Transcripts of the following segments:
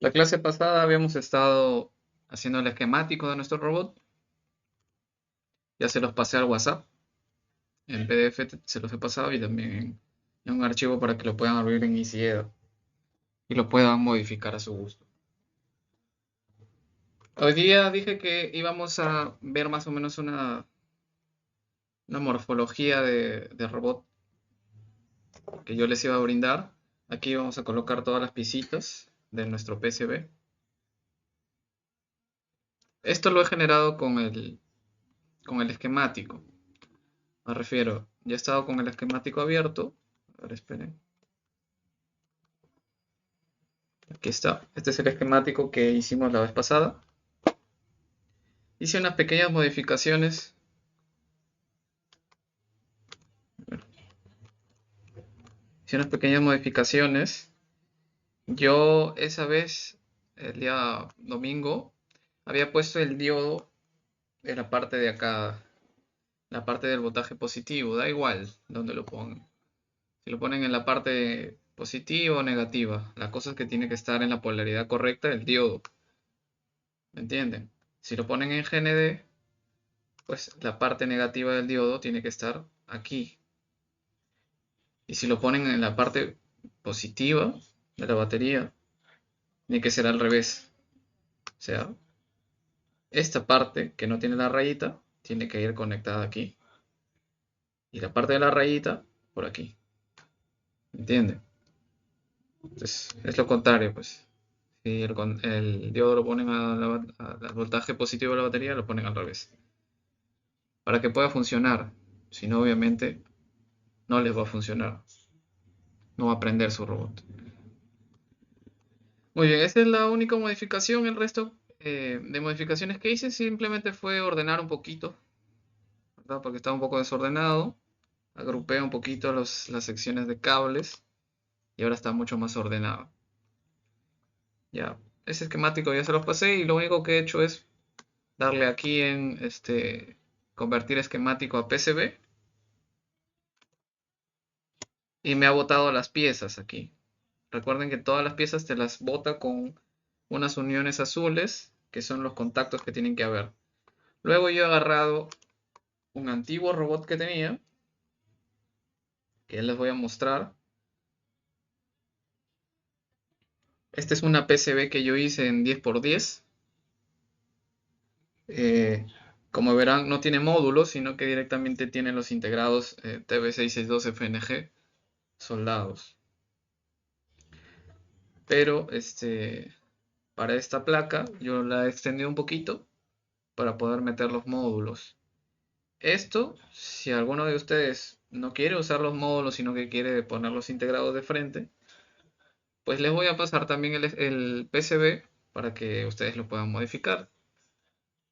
La clase pasada habíamos estado haciendo el esquemático de nuestro robot. Ya se los pasé al WhatsApp. En PDF se los he pasado y también en un archivo para que lo puedan abrir en EasyEdo y lo puedan modificar a su gusto. Hoy día dije que íbamos a ver más o menos una morfología de robot que yo les iba a brindar. Aquí vamos a colocar todas las piecitas de nuestro PCB. Esto lo he generado con el esquemático. Me refiero, ya he estado con el esquemático abierto. Ahora esperen. Aquí está. Este es el esquemático que hicimos la vez pasada. Hice unas pequeñas modificaciones. Hice unas pequeñas modificaciones. Yo esa vez, el día domingo, había puesto el diodo en la parte de acá, la parte del voltaje positivo. Da igual donde lo pongan. Si lo ponen en la parte positiva o negativa, la cosa es que tiene que estar en la polaridad correcta del diodo. ¿Me entienden? Si lo ponen en GND, pues la parte negativa del diodo tiene que estar aquí. Y si lo ponen en la parte positiva de la batería, tiene que ser al revés. O sea, esta parte que no tiene la rayita, tiene que ir conectada aquí. Y la parte de la rayita, por aquí. ¿Entienden? Entonces, es lo contrario, pues. Si el diodo lo ponen al voltaje positivo de la batería, lo ponen al revés. Para que pueda funcionar. Si no, obviamente, no les va a funcionar. No va a prender su robot. Muy bien, esa es la única modificación. El resto de modificaciones que hice simplemente fue ordenar un poquito, ¿verdad? Porque estaba un poco desordenado. Agrupé un poquito las secciones de cables y ahora está mucho más ordenado. Ya, ese esquemático ya se los pasé y lo único que he hecho es darle aquí en convertir esquemático a PCB y me ha botado las piezas aquí. Recuerden que todas las piezas te las bota con unas uniones azules que son los contactos que tienen que haber. Luego yo he agarrado un antiguo robot que tenía, que les voy a mostrar. Esta es una PCB que yo hice en 10×10. Eh, Como verán, no tiene módulos, sino que directamente tiene los integrados TB662FNG soldados. Pero para esta placa yo la he extendido un poquito para poder meter los módulos. Esto, si alguno de ustedes no quiere usar los módulos, sino que quiere poner los integrados de frente, pues les voy a pasar también el PCB para que ustedes lo puedan modificar.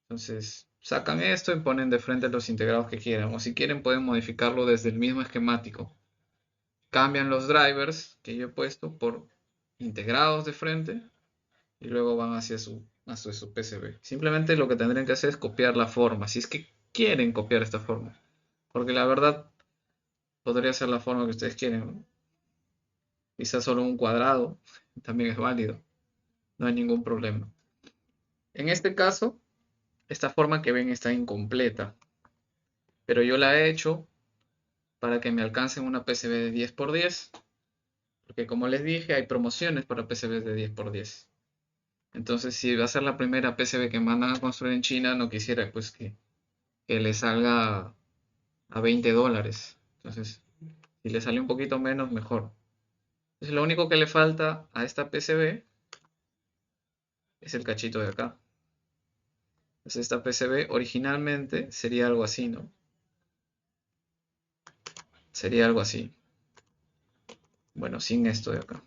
Entonces, sacan esto y ponen de frente los integrados que quieran. O si quieren, pueden modificarlo desde el mismo esquemático. Cambian los drivers que yo he puesto por integrados de frente y luego van hacia su PCB. Simplemente lo que tendrían que hacer es copiar la forma, si es que quieren copiar esta forma. Porque la verdad podría ser la forma que ustedes quieren, ¿no? Quizás solo un cuadrado también es válido. No hay ningún problema. En este caso, esta forma que ven está incompleta. Pero yo la he hecho para que me alcancen una PCB de 10×10. Porque como les dije, hay promociones para PCBs de 10×10. Entonces, si va a ser la primera PCB que mandan a construir en China, no quisiera pues que le salga a $20. Entonces, si le sale un poquito menos, mejor. Entonces, lo único que le falta a esta PCB es el cachito de acá. Entonces, esta PCB originalmente sería algo así, ¿no? Sería algo así. Bueno, sin esto de acá.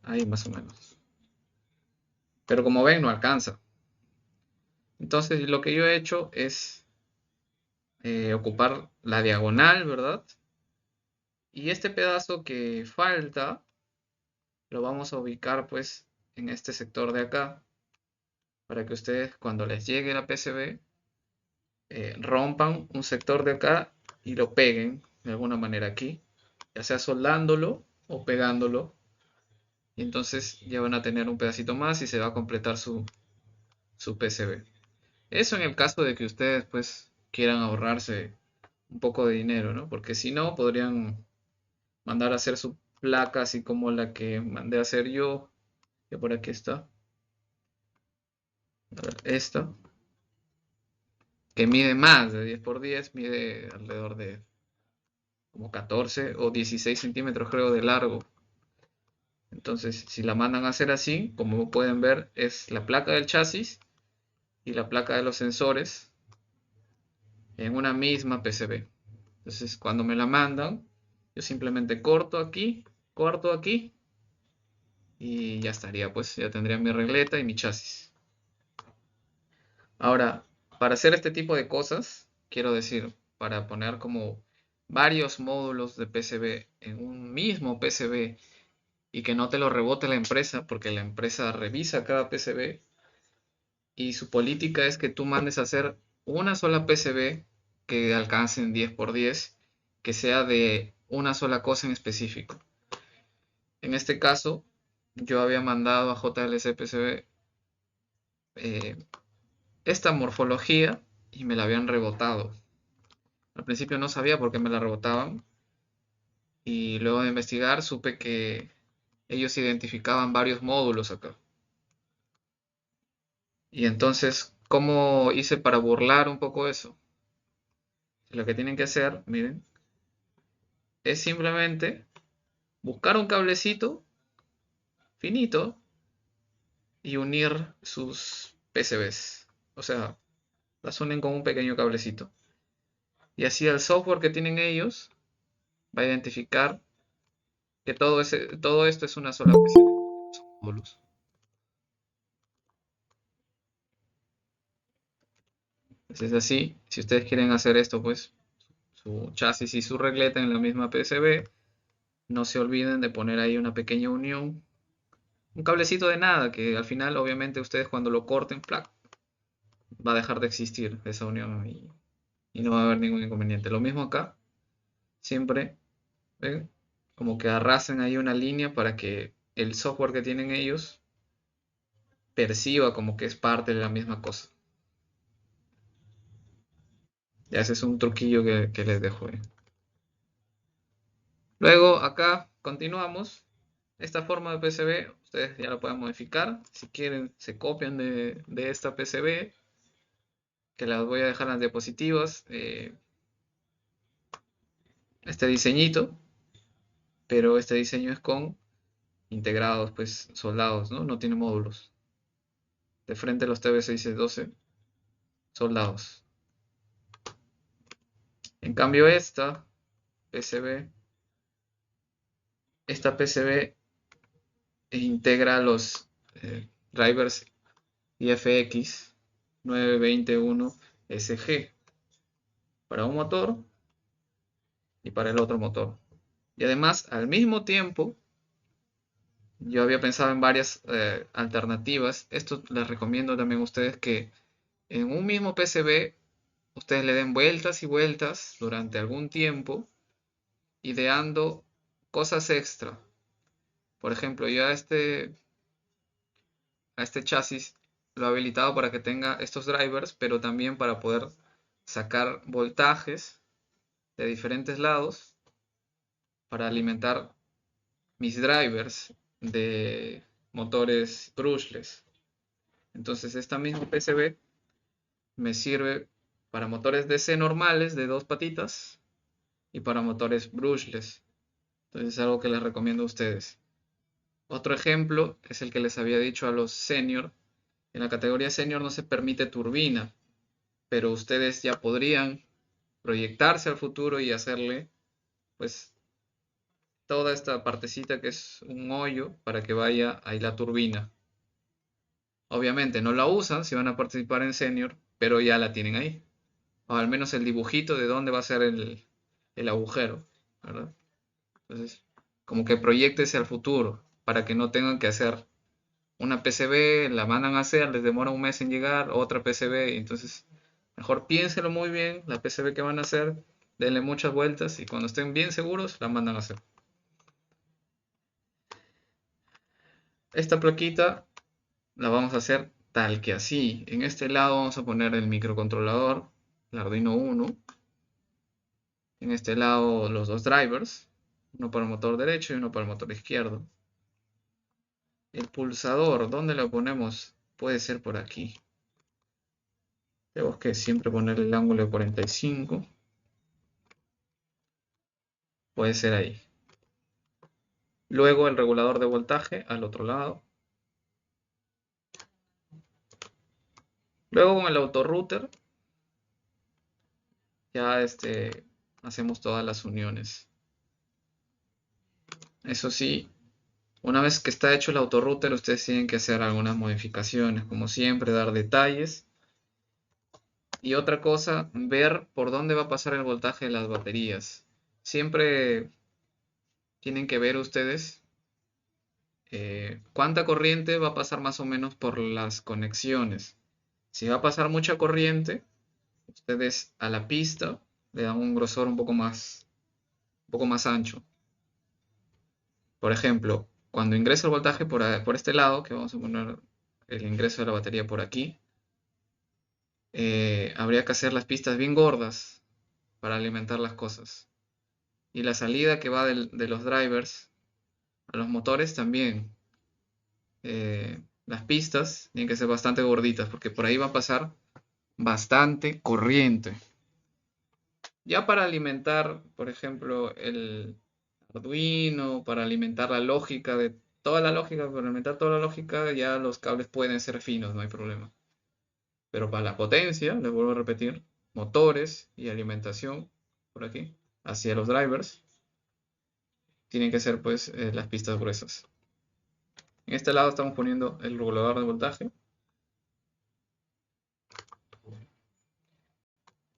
Ahí más o menos. Pero como ven, no alcanza. Entonces, lo que yo he hecho es ocupar la diagonal, ¿verdad? Y este pedazo que falta lo vamos a ubicar pues en este sector de acá para que ustedes cuando les llegue la PCB rompan un sector de acá y lo peguen de alguna manera aquí, ya sea soldándolo o pegándolo. Y entonces ya van a tener un pedacito más y se va a completar su PCB. Eso en el caso de que ustedes pues quieran ahorrarse un poco de dinero, ¿no? Porque si no, podrían mandar a hacer su placa así como la que mandé a hacer yo, que por aquí está. A ver, esta, que mide más de 10 por 10, mide alrededor de como 14 o 16 centímetros creo de largo. Entonces, si la mandan a hacer así, como pueden ver, es la placa del chasis y la placa de los sensores en una misma PCB. Entonces, cuando me la mandan, yo simplemente corto aquí y ya estaría, pues ya tendría mi regleta y mi chasis. Ahora, para hacer este tipo de cosas, quiero decir, para poner como varios módulos de PCB en un mismo PCB y que no te lo rebote la empresa, porque la empresa revisa cada PCB y su política es que tú mandes a hacer una sola PCB que alcance en 10 por 10, que sea de una sola cosa en específico. En este caso, yo había mandado a JLC PCB eh, esta morfología y me la habían rebotado. Al principio no sabía por qué me la rebotaban y luego de investigar supe que ellos identificaban varios módulos acá. Y entonces, ¿cómo hice para burlar un poco eso? Lo que tienen que hacer, miren, es simplemente buscar un cablecito finito y unir sus PCBs. O sea, las unen con un pequeño cablecito. Y así el software que tienen ellos va a identificar que todo esto es una sola PCB. Son módulos. Entonces así, si ustedes quieren hacer esto, pues su chasis y su regleta en la misma PCB, no se olviden de poner ahí una pequeña unión, un cablecito de nada, que al final obviamente ustedes cuando lo corten, ¡plac!, va a dejar de existir esa unión y no va a haber ningún inconveniente. Lo mismo acá, siempre, ¿ven? Como que arrasen ahí una línea para que el software que tienen ellos perciba como que es parte de la misma cosa. Ya ese es un truquillo que les dejo ahí. Luego acá continuamos. Esta forma de PCB ustedes ya la pueden modificar. Si quieren se copian de esta PCB, que las voy a dejar en las diapositivas. Este diseñito, pero este diseño es con integrados, pues soldados, ¿no? No tiene módulos. De frente los TB612 soldados. En cambio PCB, esta PCB integra los drivers IFX 921SG para un motor y para el otro motor. Y además, al mismo tiempo, yo había pensado en varias alternativas. Esto les recomiendo también a ustedes que en un mismo PCB ustedes le den vueltas y vueltas durante algún tiempo, ideando cosas extra. Por ejemplo, yo a este chasis lo he habilitado para que tenga estos drivers, pero también para poder sacar voltajes de diferentes lados para alimentar mis drivers de motores brushless. Entonces esta misma PCB me sirve para motores DC normales de dos patitas y para motores brushless. Entonces es algo que les recomiendo a ustedes. Otro ejemplo es el que les había dicho a los senior. En la categoría senior no se permite turbina, pero ustedes ya podrían proyectarse al futuro y hacerle pues toda esta partecita que es un hoyo para que vaya ahí la turbina. Obviamente no la usan si van a participar en senior, pero ya la tienen ahí. O al menos el dibujito de dónde va a ser el agujero, ¿verdad? Entonces, como que proyectese al futuro para que no tengan que hacer una PCB, la mandan a hacer, les demora un mes en llegar, otra PCB, entonces mejor piénselo muy bien, la PCB que van a hacer, denle muchas vueltas y cuando estén bien seguros la mandan a hacer. Esta plaquita la vamos a hacer tal que así. En este lado vamos a poner el microcontrolador, el Arduino Uno. En este lado los dos drivers, uno para el motor derecho y uno para el motor izquierdo. El pulsador, ¿dónde lo ponemos? Puede ser por aquí. Tenemos que siempre poner el ángulo de 45. Puede ser ahí. Luego el regulador de voltaje al otro lado. Luego con el autorouter ya hacemos todas las uniones. Eso sí, una vez que está hecho el autorouter, ustedes tienen que hacer algunas modificaciones, como siempre, dar detalles. Y otra cosa, ver por dónde va a pasar el voltaje de las baterías. Siempre tienen que ver ustedes cuánta corriente va a pasar más o menos por las conexiones. Si va a pasar mucha corriente, ustedes a la pista le dan un grosor un poco más ancho. Por ejemplo, cuando ingresa el voltaje por este lado, que vamos a poner el ingreso de la batería por aquí, habría que hacer las pistas bien gordas para alimentar las cosas. Y la salida que va de los drivers a los motores también. Las pistas tienen que ser bastante gorditas porque por ahí va a pasar bastante corriente. Ya para alimentar, por ejemplo, el Arduino, para alimentar la lógica de toda la lógica, para alimentar toda la lógica, ya los cables pueden ser finos, no hay problema. Pero para la potencia, les vuelvo a repetir, motores y alimentación por aquí, hacia los drivers, tienen que ser pues las pistas gruesas. En este lado estamos poniendo el regulador de voltaje.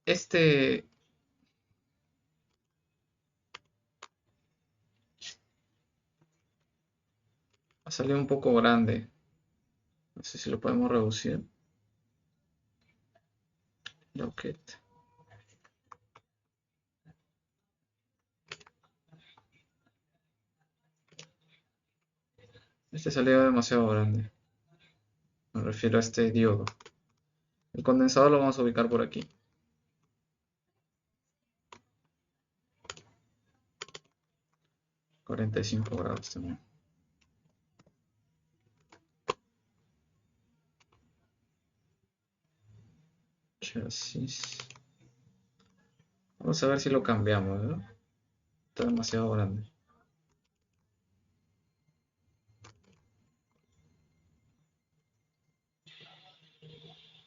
Este ha salido un poco grande. No sé si lo podemos reducir. Locket. Este salió demasiado grande. Me refiero a este diodo. El condensador lo vamos a ubicar por aquí. 45 grados también. Chasis. Vamos a ver si lo cambiamos, ¿no? Está demasiado grande.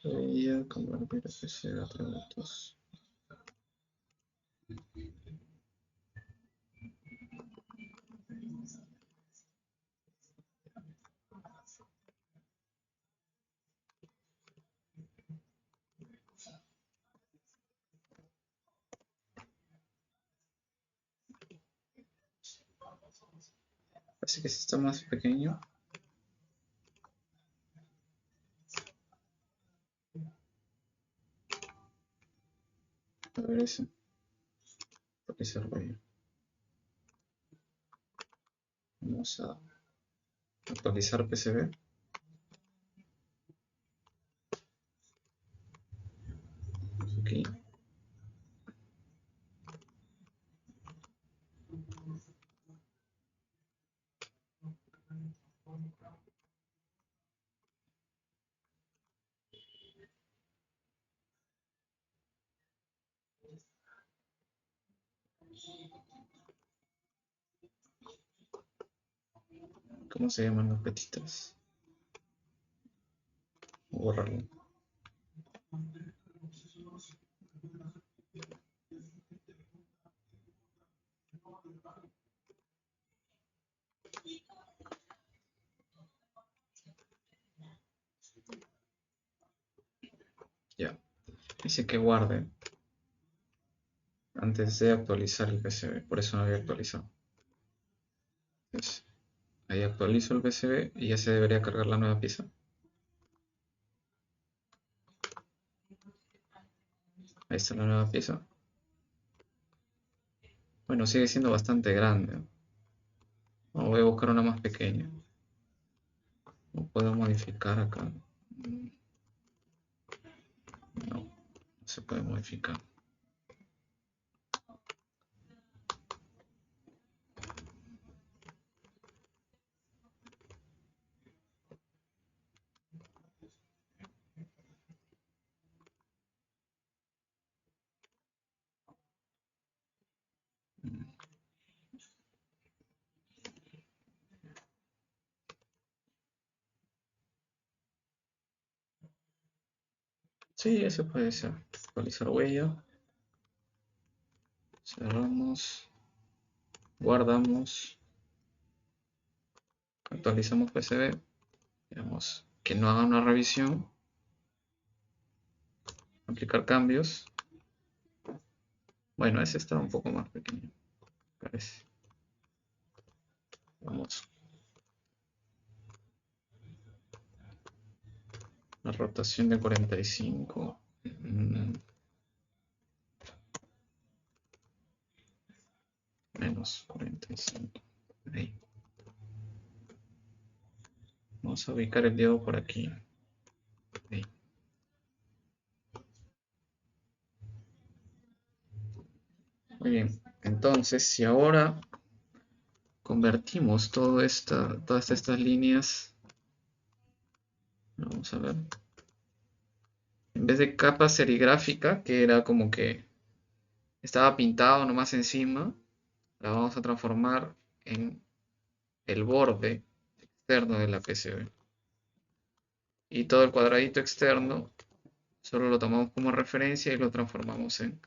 Debería convertir PC a atributos. Parece que si está más pequeño. A ver eso. Porque se rollo. Vamos a actualizar PCB. Aquí. ¿Cómo se llaman los petitas? Borrarlo. Ya. Dice que guarde antes de actualizar el PCB. Por eso no había actualizado. Entonces, ahí actualizo el PCB y ya se debería cargar la nueva pieza. Ahí está la nueva pieza. Bueno, sigue siendo bastante grande. Voy a buscar una más pequeña. No puedo modificar acá. No, no se puede modificar. Sí, eso puede ser. Actualizar huella. Cerramos. Guardamos. Actualizamos PCB. Digamos que no haga una revisión. Aplicar cambios. Bueno, ese está un poco más pequeño, parece. Vamos. La rotación de 45. Menos 45. Ahí. Vamos a ubicar el diodo por aquí. Ahí. Muy bien. Entonces, si ahora convertimos todas estas líneas, vamos a ver, en vez de capa serigráfica, que era como que estaba pintado nomás encima, la vamos a transformar en el borde externo de la PCB. Y todo el cuadradito externo solo lo tomamos como referencia y lo transformamos en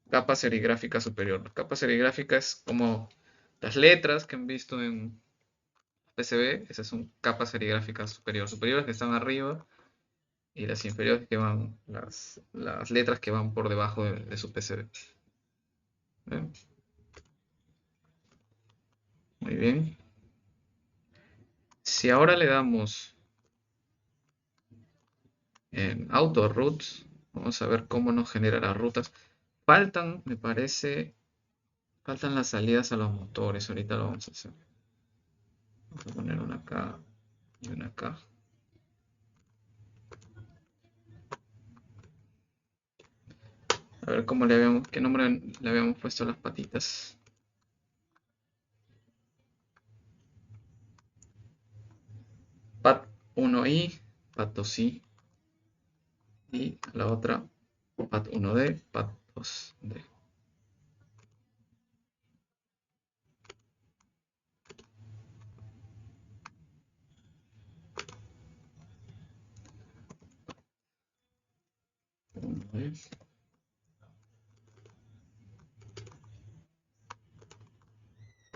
capa serigráfica superior. La capa serigráfica es como las letras que han visto en PCB, esas son capas serigráficas superior. Superiores que están arriba y las inferiores que van, las letras que van por debajo de su PCB. ¿Ven? Muy bien. Si ahora le damos en Auto Routes, vamos a ver cómo nos genera las rutas. Faltan, me parece, faltan las salidas a los motores. Ahorita lo vamos a hacer. Vamos a poner una acá y una acá. A ver cómo le habíamos, qué nombre le habíamos puesto a las patitas. Pat 1i, Pat 2i y la otra Pat 1d, Pat 2d.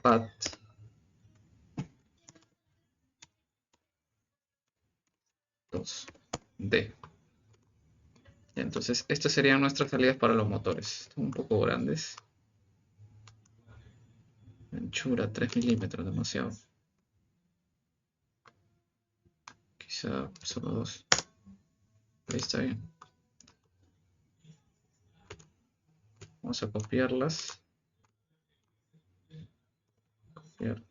Pat 2d. Entonces, estas serían nuestras salidas para los motores. Están un poco grandes. Anchura 3 milímetros, demasiado. Quizá solo 2. Ahí está bien. Vamos a copiarlas. Copiar.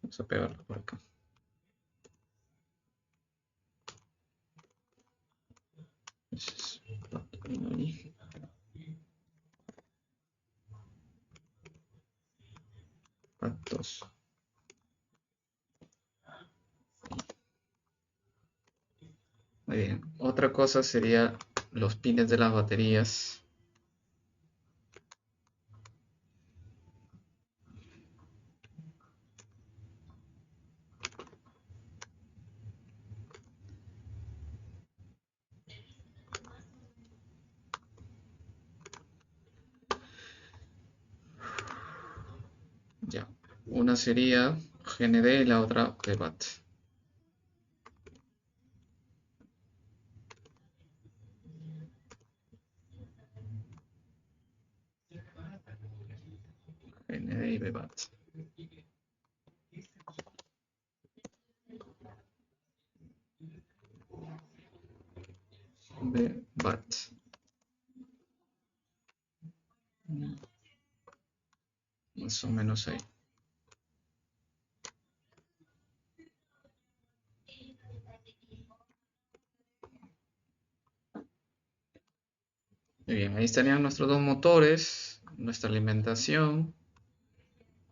Vamos a pegarlas por acá. Ese es Pat 1i. Pat 2. Muy bien. Otra cosa sería los pines de las baterías. Ya. Una sería GND y la otra PBAT. GND y PBAT. PBAT. Más o menos ahí. Muy bien, ahí estarían nuestros dos motores, nuestra alimentación.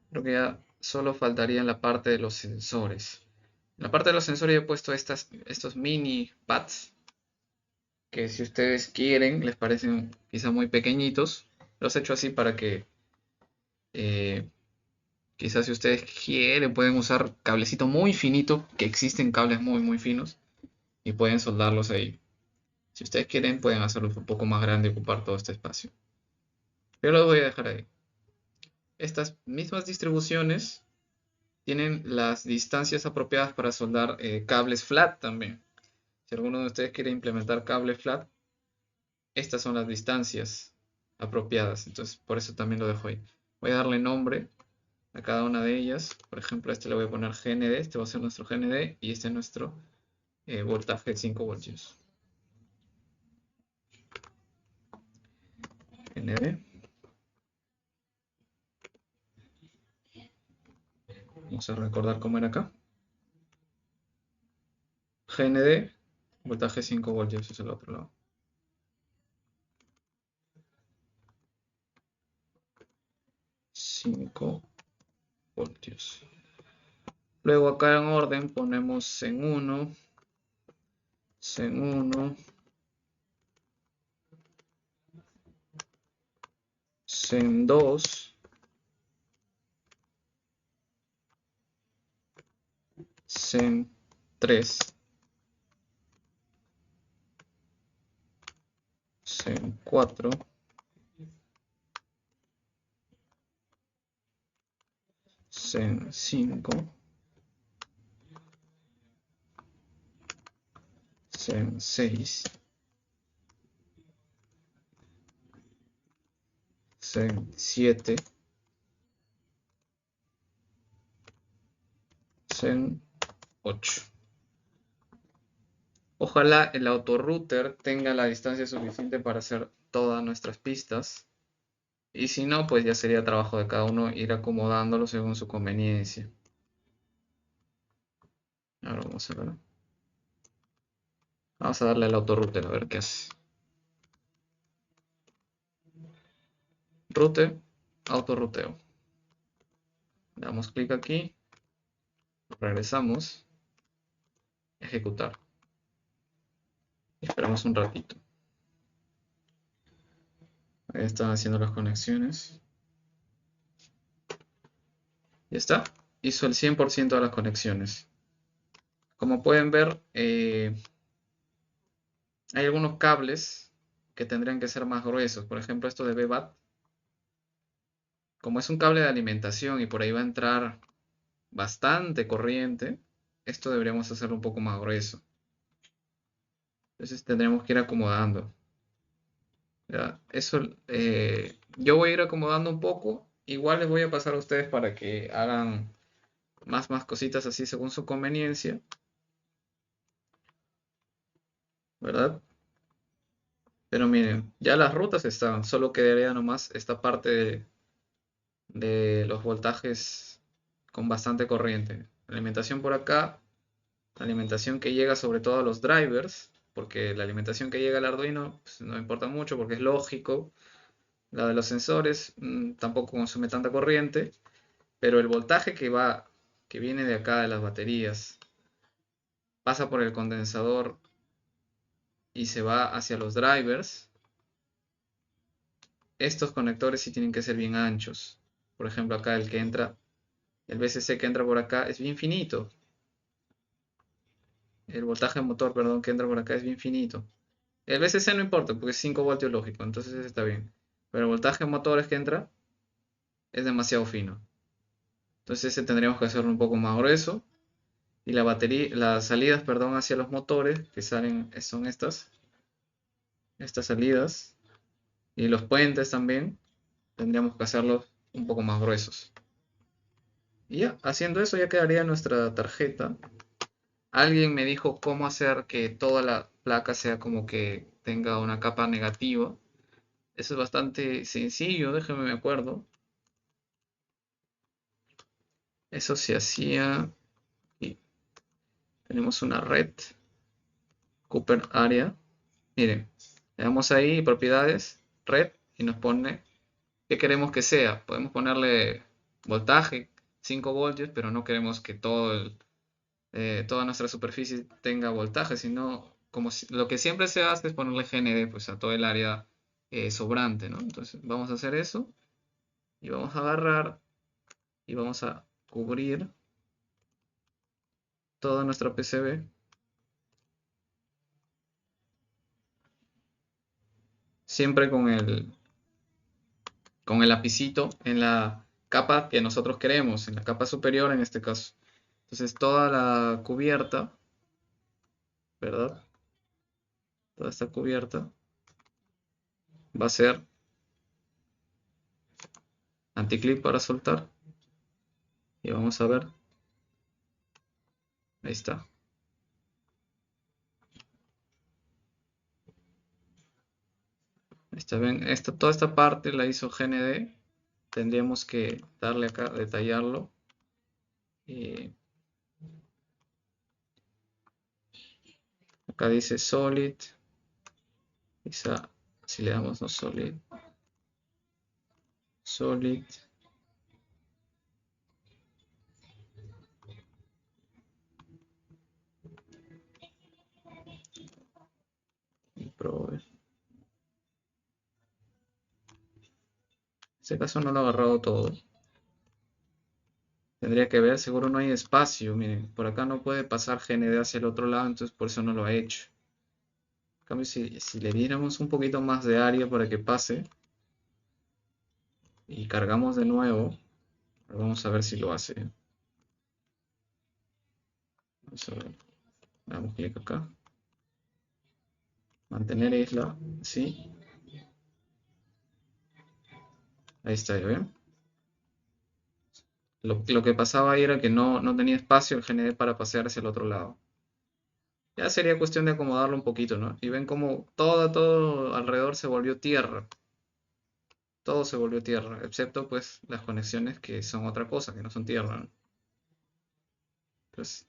Creo que ya solo faltaría la parte de los sensores. En la parte de los sensores he puesto estos mini pads que si ustedes quieren les parecen quizá muy pequeñitos. Los he hecho así para que eh, quizás si ustedes quieren pueden usar cablecito muy finito, que existen cables muy finos y pueden soldarlos ahí. Si ustedes quieren pueden hacerlo un poco más grande y ocupar todo este espacio. Yo los voy a dejar ahí. Estas mismas distribuciones tienen las distancias apropiadas para soldar cables flat también. Si alguno de ustedes quiere implementar cable flat, estas son las distancias apropiadas. Entonces, por eso también lo dejo ahí. Voy a darle nombre a cada una de ellas. Por ejemplo, a este le voy a poner GND. Este va a ser nuestro GND y este es nuestro voltaje 5 voltios. GND. Vamos a recordar cómo era acá. GND, voltaje 5 voltios, es el otro lado. voltios. Luego acá en orden ponemos Zen 1, Zen 1, Zen 2, Zen 3, Zen 4, Zen 5, Zen 6, Zen 7, Zen 8. Ojalá el autorouter tenga la distancia suficiente para hacer todas nuestras pistas. Y si no, pues ya sería trabajo de cada uno ir acomodándolo según su conveniencia. Ahora vamos a ver. Vamos a darle al autorouter a ver qué hace. Router, autorruteo. Damos clic aquí. Regresamos. Ejecutar. Esperamos un ratito. Ahí están haciendo las conexiones. Ya está. Hizo el 100% de las conexiones. Como pueden ver, hay algunos cables que tendrían que ser más gruesos. Por ejemplo, esto de BBAT. Como es un cable de alimentación y por ahí va a entrar bastante corriente, esto deberíamos hacerlo un poco más grueso. Entonces tendremos que ir acomodando. ¿Ya? Eso, yo voy a ir acomodando un poco. Igual les voy a pasar a ustedes para que hagan más cositas así según su conveniencia. ¿Verdad? Pero miren, ya las rutas están. Solo quedaría nomás esta parte de los voltajes con bastante corriente. Alimentación por acá. Alimentación que llega sobre todo a los drivers. Porque la alimentación que llega al Arduino pues, no importa mucho porque es lógico. La de los sensores tampoco consume tanta corriente. Pero el voltaje que viene de acá de las baterías, pasa por el condensador y se va hacia los drivers. Estos conectores sí tienen que ser bien anchos. Por ejemplo, acá el que entra, el VCC que entra por acá es bien finito. El voltaje motor, perdón, que entra por acá es bien finito. El VCC no importa porque es 5 voltios lógico, entonces ese está bien. Pero el voltaje motores que entra es demasiado fino. Entonces ese tendríamos que hacerlo un poco más grueso. Y la batería, las salidas, perdón, hacia los motores que salen son estas salidas. Y los puentes también tendríamos que hacerlos un poco más gruesos. Y ya, haciendo eso ya quedaría nuestra tarjeta. Alguien me dijo cómo hacer que toda la placa sea como que tenga una capa negativa. Eso es bastante sencillo, déjenme me acuerdo. Eso se hacía y tenemos una red Cooper Area. Miren, le damos ahí propiedades red y nos pone qué queremos que sea. Podemos ponerle voltaje, 5 voltios, pero no queremos que toda nuestra superficie tenga voltaje, sino lo que siempre se hace es ponerle GND pues, a todo el área sobrante, ¿no? Entonces vamos a hacer eso y vamos a agarrar y vamos a cubrir toda nuestra PCB siempre con el lapicito en la capa que nosotros queremos, en la capa superior en este caso. Entonces toda la cubierta, ¿verdad? Toda esta cubierta va a ser anticlip para soltar. Y vamos a ver. Ahí está. Ahí está, ven, toda esta parte la hizo GND. Tendríamos que darle acá, detallarlo. Acá dice solid. Quizá si le damos no solid. Solid. Y probe. En este caso no lo ha agarrado todo. Tendría que ver, seguro no hay espacio. Miren, por acá no puede pasar GND hacia el otro lado, entonces por eso no lo ha hecho. En cambio, si le diéramos un poquito más de área para que pase y cargamos de nuevo, vamos a ver si lo hace. Vamos a ver. Damos clic acá. Mantener isla, sí. Ahí está, ¿ya ven? Lo que pasaba ahí era que no tenía espacio el GND para pasear hacia el otro lado. Ya sería cuestión de acomodarlo un poquito, ¿no? Y ven como todo alrededor se volvió tierra. Todo se volvió tierra, excepto pues las conexiones que son otra cosa, que no son tierra, ¿no? Pues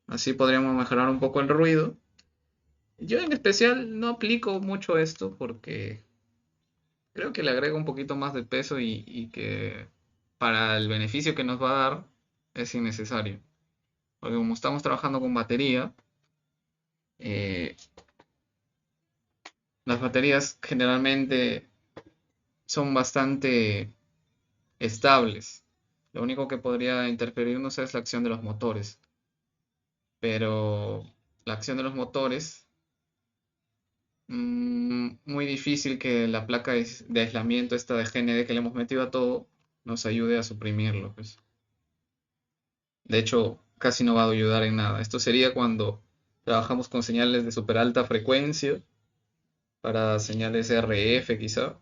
así podríamos mejorar un poco el ruido. Yo en especial no aplico mucho esto porque creo que le agrega un poquito más de peso y que para el beneficio que nos va a dar es innecesario. Porque como estamos trabajando con batería, eh, las baterías generalmente son bastante estables. Lo único que podría interferirnos es la acción de los motores. Pero la acción de los motores, muy difícil que la placa de aislamiento esta de GND que le hemos metido a todo nos ayude a suprimirlo, pues. De hecho, casi no va a ayudar en nada. Esto sería cuando trabajamos con señales de super alta frecuencia para señales RF quizá.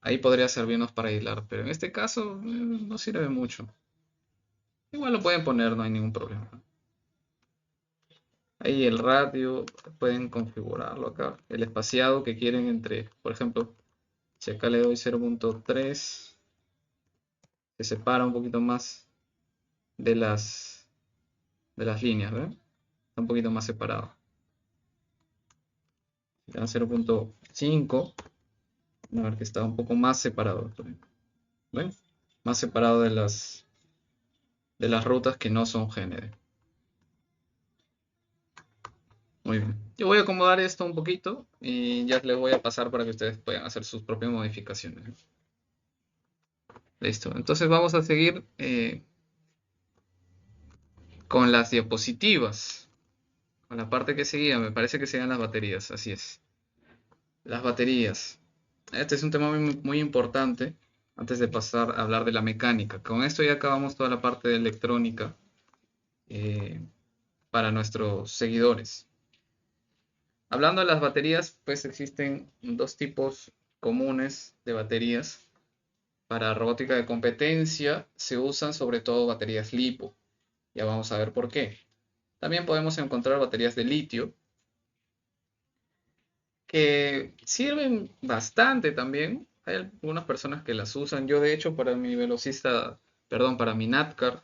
Ahí podría servirnos para aislar, pero en este caso no sirve mucho. Igual lo pueden poner, no hay ningún problema. Ahí el radio, pueden configurarlo acá. El espaciado que quieren entre, por ejemplo, si acá le doy 0.3, se separa un poquito más de las líneas, ¿ven? Está un poquito más separado. Si le dan 0.5, a ver que está un poco más separado. ¿Ven? Más separado de las rutas que no son GND. Muy bien. Yo voy a acomodar esto un poquito y ya les voy a pasar para que ustedes puedan hacer sus propias modificaciones. Listo. Entonces vamos a seguir con las diapositivas. Con la parte que seguía, me parece que seguían las baterías. Así es. Las baterías. Este es un tema muy importante antes de pasar a hablar de la mecánica. Con esto ya acabamos toda la parte de electrónica para nuestros seguidores. Hablando de las baterías, pues existen dos tipos comunes de baterías. Para robótica de competencia se usan sobre todo baterías LiPo. Ya vamos a ver por qué. También podemos encontrar baterías de litio que sirven bastante también. Hay algunas personas que las usan. Yo de hecho para mi velocista, perdón, para mi NATCAR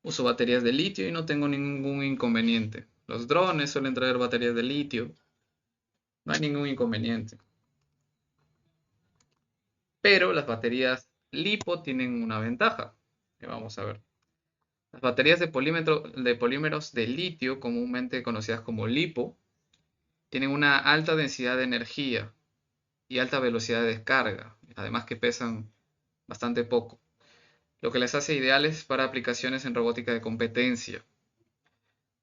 uso baterías de litio y no tengo ningún inconveniente. Los drones suelen traer baterías de litio. No hay ningún inconveniente. Pero las baterías LiPo tienen una ventaja, que vamos a ver. Las baterías de polímeros de litio, comúnmente conocidas como LiPo, tienen una alta densidad de energía y alta velocidad de descarga, además que pesan bastante poco, lo que les hace ideales para aplicaciones en robótica de competencia.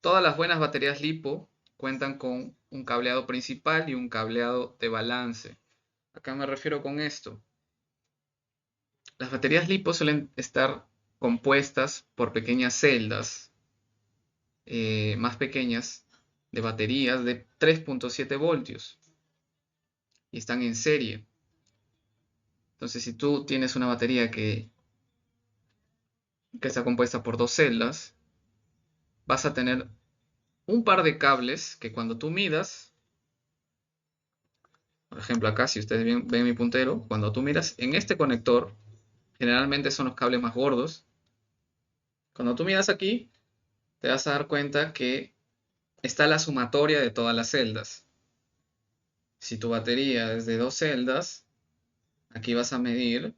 Todas las buenas baterías LiPo cuentan con un cableado principal y un cableado de balance. ¿A qué me refiero con esto? Las baterías LiPo suelen estar compuestas por pequeñas celdas más pequeñas de baterías de 3.7 voltios y están en serie. Entonces, si tú tienes una batería que está compuesta por dos celdas, vas a tener un par de cables que cuando tú midas, por ejemplo acá, si ustedes ven mi puntero, cuando tú miras en este conector, generalmente son los cables más gordos. Cuando tú miras aquí, te vas a dar cuenta que está la sumatoria de todas las celdas. Si tu batería es de dos celdas, aquí vas a medir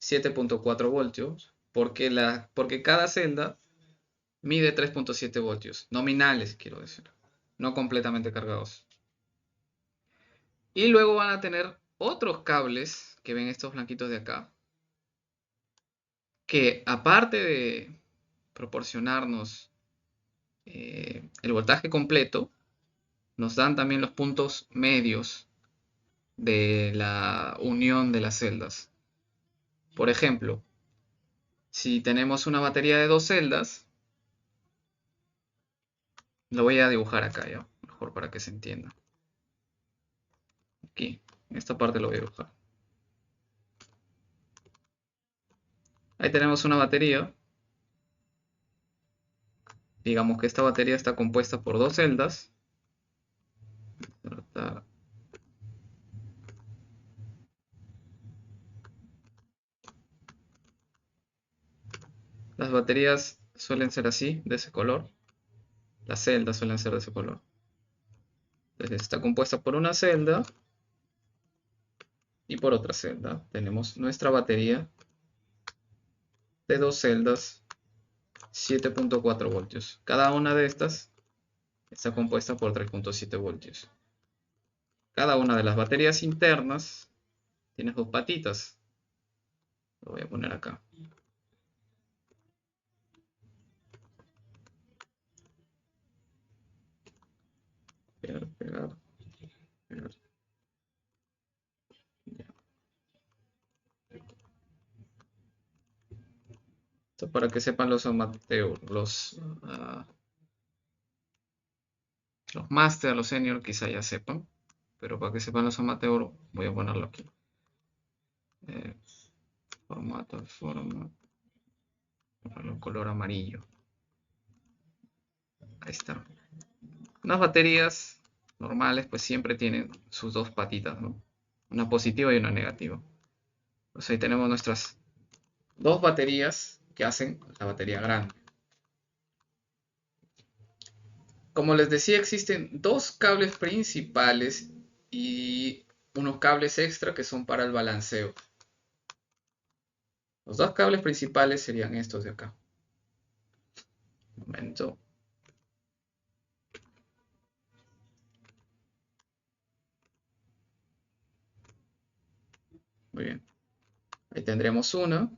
7.4 voltios porque cada celda mide 3.7 voltios, nominales quiero decir, no completamente cargados. Y luego van a tener otros cables que ven estos blanquitos de acá, que aparte de proporcionarnos el voltaje completo, nos dan también los puntos medios de la unión de las celdas. Por ejemplo, si tenemos una batería de dos celdas, lo voy a dibujar acá ya, mejor para que se entienda. Aquí, en esta parte lo voy a dibujar. Ahí tenemos una batería. Digamos que esta batería está compuesta por dos celdas. Las baterías suelen ser así, de ese color. Las celdas suelen ser de ese color. Entonces está compuesta por una celda y por otra celda. Tenemos nuestra batería de dos celdas, 7.4 voltios. Cada una de estas está compuesta por 3.7 voltios. Cada una de las baterías internas tiene dos patitas. Lo voy a poner acá. Pegar, pegar, pegar. Esto para que sepan los amateurs, los master, los senior quizá ya sepan, pero para que sepan los amateurs voy a ponerlo aquí. Formato, ponerlo color amarillo. Ahí está. Unas baterías normales pues siempre tienen sus dos patitas, ¿no? Una positiva y una negativa. Pues ahí tenemos nuestras dos baterías que hacen la batería grande. Como les decía, existen dos cables principales y unos cables extra que son para el balanceo. Los dos cables principales serían estos de acá. Un momento. Muy bien. Ahí tendremos una.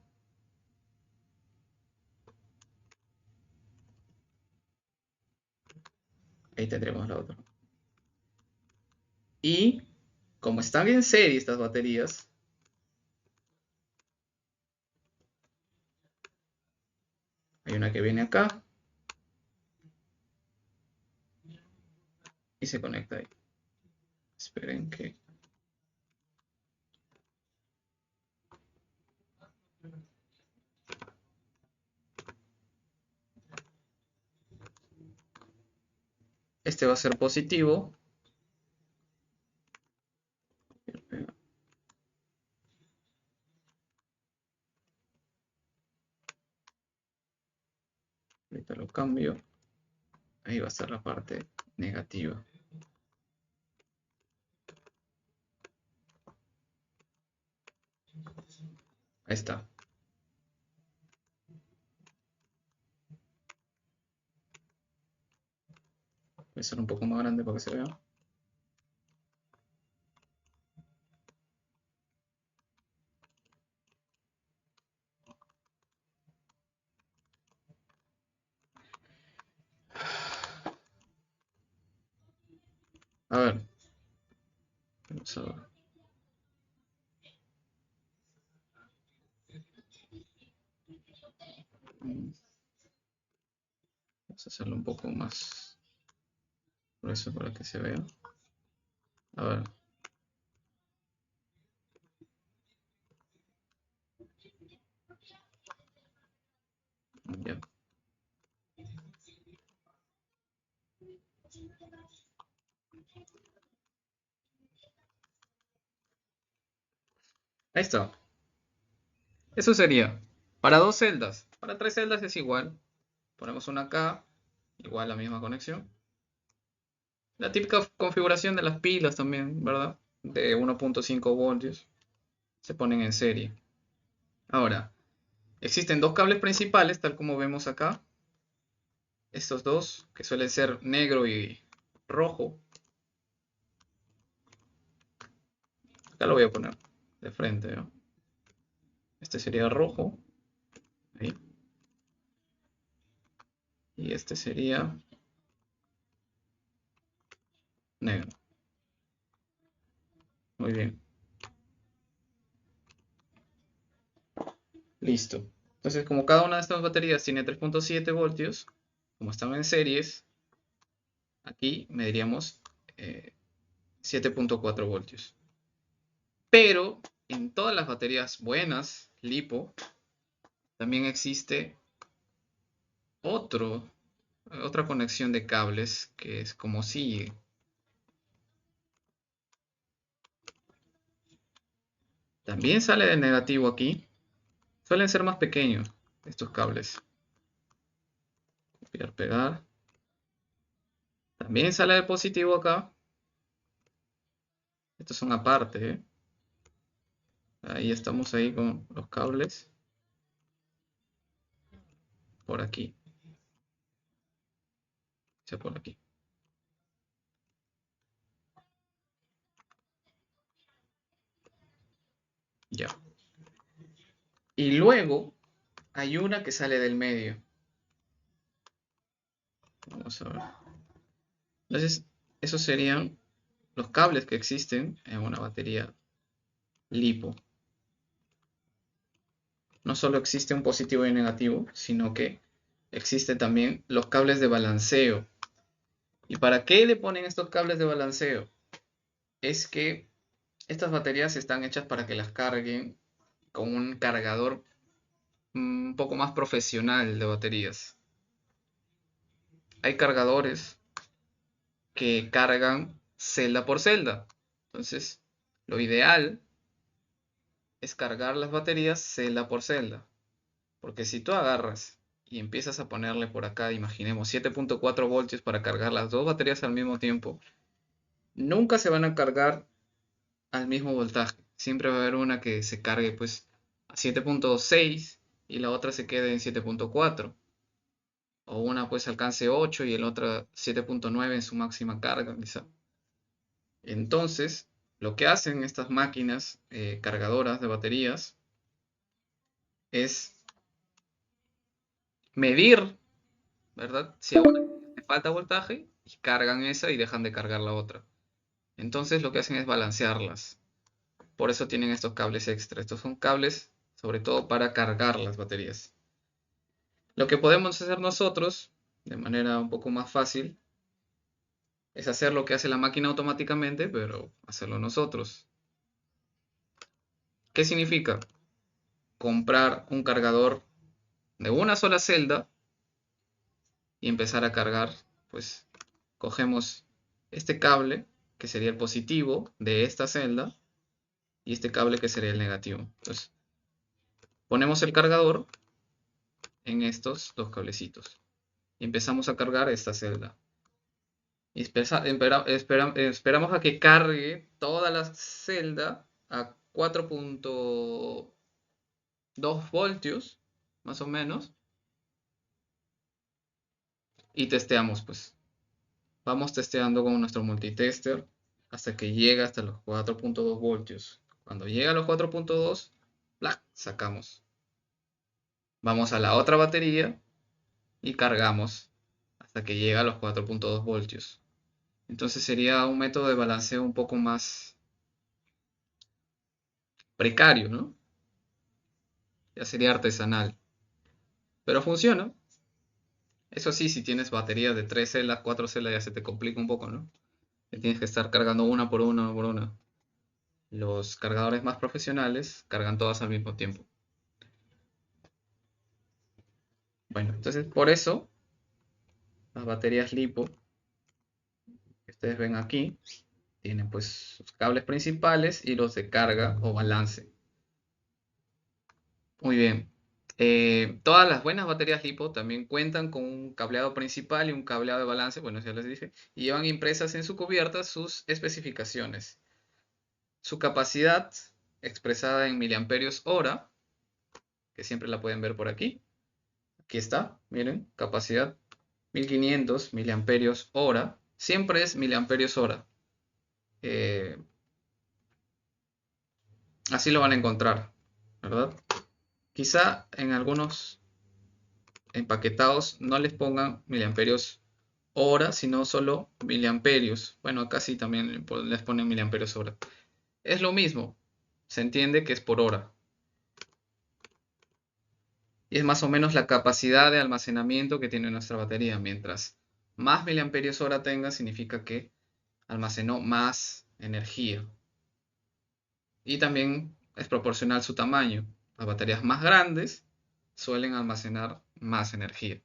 Ahí tendremos la otra. Y como están en serie estas baterías, hay una que viene acá y se conecta ahí. Esperen que... Este va a ser positivo. Ahorita lo cambio. Ahí va a estar la parte negativa. Ahí está. Voy a hacer un poco más grande para que se vea. A ver. Vamos a ver. Vamos a hacerlo un poco más grueso para que se vea. A ver. Ya. Ahí está. Eso sería para dos celdas. Para tres celdas es igual. Ponemos una acá, igual la misma conexión. La típica configuración de las pilas también, ¿verdad? De 1.5 voltios. Se ponen en serie. Ahora, existen dos cables principales, tal como vemos acá. Estos dos, que suelen ser negro y rojo. Acá lo voy a poner de frente, ¿no? Este sería rojo. Ahí. Y este sería negro. Muy bien. Listo. Entonces, como cada una de estas baterías tiene 3.7 voltios, como están en series, aquí mediríamos 7.4 voltios. Pero en todas las baterías buenas, LiPo, también existe otra conexión de cables que es como sigue. También sale de negativo aquí. Suelen ser más pequeños estos cables. Copiar, pegar. También sale de positivo acá. Estos son aparte, ¿eh? Ahí estamos ahí con los cables. Por aquí. O sea, por aquí. Ya. Y luego hay una que sale del medio. Vamos a ver. Entonces, esos serían los cables que existen en una batería LiPo. No solo existe un positivo y un negativo, sino que existen también los cables de balanceo. ¿Y para qué le ponen estos cables de balanceo? Es que estas baterías están hechas para que las carguen con un cargador un poco más profesional de baterías. Hay cargadores que cargan celda por celda. Entonces, lo ideal es cargar las baterías celda por celda. Porque si tú agarras y empiezas a ponerle por acá, imaginemos 7.4 voltios para cargar las dos baterías al mismo tiempo, nunca se van a cargar al mismo voltaje. Siempre va a haber una que se cargue pues a 7.6 y la otra se quede en 7.4. O una pues alcance 8 y el otra 7.9 en su máxima carga quizá. Entonces, lo que hacen estas máquinas cargadoras de baterías es medir, ¿verdad? Si a una le falta voltaje y cargan esa y dejan de cargar la otra. Entonces lo que hacen es balancearlas. Por eso tienen estos cables extra. Estos son cables sobre todo para cargar las baterías. Lo que podemos hacer nosotros, de manera un poco más fácil, es hacer lo que hace la máquina automáticamente, pero hacerlo nosotros. ¿Qué significa? Comprar un cargador de una sola celda y empezar a cargar. Pues cogemos este cable, que sería el positivo de esta celda, y este cable que sería el negativo. Entonces, ponemos el cargador en estos dos cablecitos y empezamos a cargar esta celda. Y esperamos a que cargue toda la celda a 4. 2 voltios, más o menos, y testeamos, pues. Vamos testeando con nuestro multitester hasta que llega hasta los 4.2 voltios. Cuando llega a los 4.2, sacamos. Vamos a la otra batería y cargamos hasta que llega a los 4.2 voltios. Entonces sería un método de balanceo un poco más precario, ¿no? Ya sería artesanal. Pero funciona. Eso sí, si tienes baterías de 3 celdas, 4 celdas, ya se te complica un poco, ¿no? Que tienes que estar cargando una por una por una. Los cargadores más profesionales cargan todas al mismo tiempo. Bueno, entonces por eso las baterías LiPo que ustedes ven aquí tienen pues sus cables principales y los de carga o balance. Muy bien. Todas las buenas baterías LiPo también cuentan con un cableado principal y un cableado de balance, bueno, ya les dije, y llevan impresas en su cubierta sus especificaciones. Su capacidad expresada en miliamperios hora, que siempre la pueden ver por aquí. Aquí está, miren, capacidad 1500 miliamperios hora. Siempre es miliamperios hora. Así lo van a encontrar, ¿verdad? Quizá en algunos empaquetados no les pongan miliamperios hora, sino solo miliamperios. Bueno, acá sí también les ponen miliamperios hora. Es lo mismo, se entiende que es por hora. Y es más o menos la capacidad de almacenamiento que tiene nuestra batería. Mientras más miliamperios hora tenga, significa que almacenó más energía. Y también es proporcional su tamaño. Las baterías más grandes suelen almacenar más energía.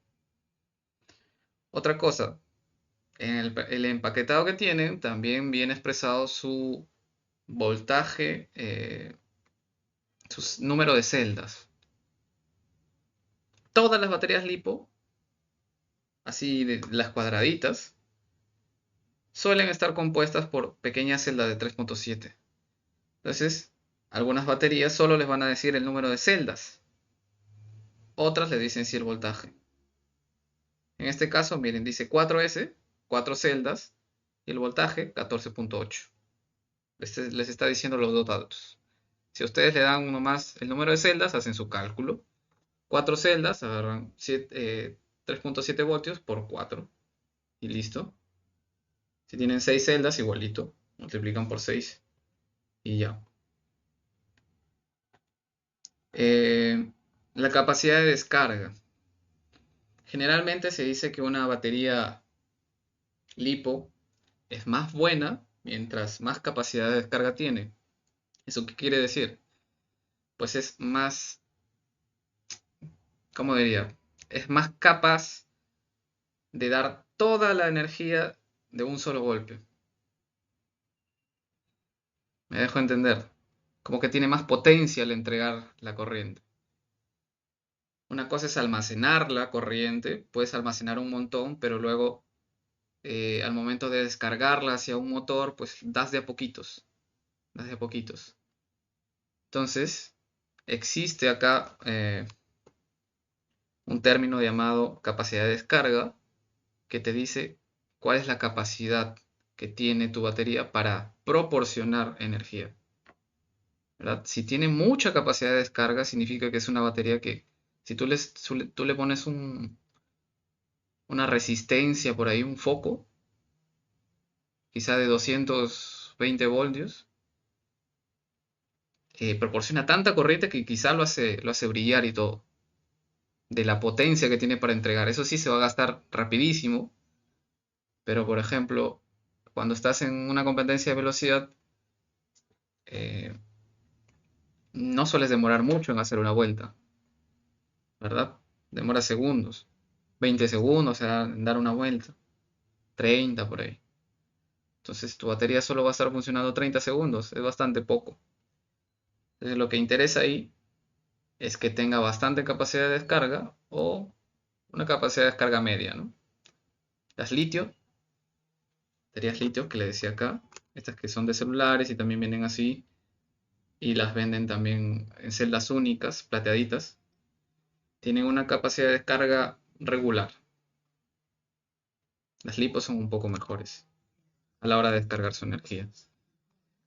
Otra cosa, en el empaquetado que tienen también viene expresado su voltaje, su número de celdas. Todas las baterías LiPo, así de las cuadraditas, suelen estar compuestas por pequeñas celdas de 3.7. Entonces, algunas baterías solo les van a decir el número de celdas. Otras le dicen sí el voltaje. En este caso, miren, dice 4S, 4 celdas, y el voltaje 14.8. Les está diciendo los dos datos. Si ustedes le dan uno más el número de celdas, hacen su cálculo. 4 celdas, agarran 3.7 voltios por 4. Y listo. Si tienen 6 celdas, igualito. Multiplican por 6. Y ya. La capacidad de descarga. Generalmente se dice que una batería LiPo es más buena mientras más capacidad de descarga tiene. ¿Eso qué quiere decir? Pues es más, ¿cómo diría? Es más capaz de dar toda la energía de un solo golpe. Me dejo entender. Como que tiene más potencia al entregar la corriente. Una cosa es almacenar la corriente, puedes almacenar un montón, pero luego al momento de descargarla hacia un motor, pues das de a poquitos. Das de a poquitos. Entonces, existe acá un término llamado capacidad de descarga que te dice cuál es la capacidad que tiene tu batería para proporcionar energía, ¿verdad? Si tiene mucha capacidad de descarga, significa que es una batería que si tú le pones una resistencia por ahí, un foco, quizá de 220 voltios, proporciona tanta corriente que quizá lo hace brillar y todo, de la potencia que tiene para entregar. Eso sí se va a gastar rapidísimo, pero por ejemplo, cuando estás en una competencia de velocidad, eh, no sueles demorar mucho en hacer una vuelta, ¿verdad? Demora segundos, 20 segundos en dar una vuelta, 30 por ahí. Entonces tu batería solo va a estar funcionando 30 segundos, es bastante poco. Entonces lo que interesa ahí es que tenga bastante capacidad de descarga o una capacidad de descarga media, ¿no? Las litio, baterías litio que le decía acá, estas que son de celulares y también vienen así, y las venden también en celdas únicas, plateaditas. Tienen una capacidad de descarga regular. Las lipos son un poco mejores a la hora de descargar su energía.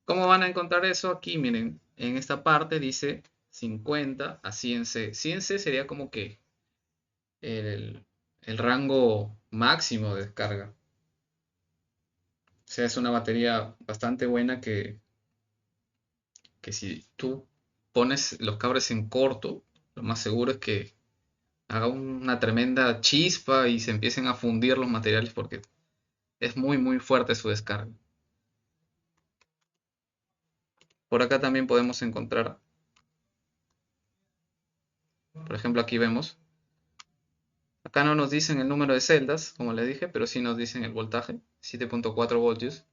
¿Cómo van a encontrar eso? Aquí, miren, en esta parte dice 50 a 100C. 100C sería como que el, el rango máximo de descarga. O sea, es una batería bastante buena que si tú pones los cables en corto, lo más seguro es que haga una tremenda chispa y se empiecen a fundir los materiales porque es muy muy fuerte su descarga. Por acá también podemos encontrar, por ejemplo aquí vemos, acá no nos dicen el número de celdas, como les dije, pero sí nos dicen el voltaje, 7.4 voltios.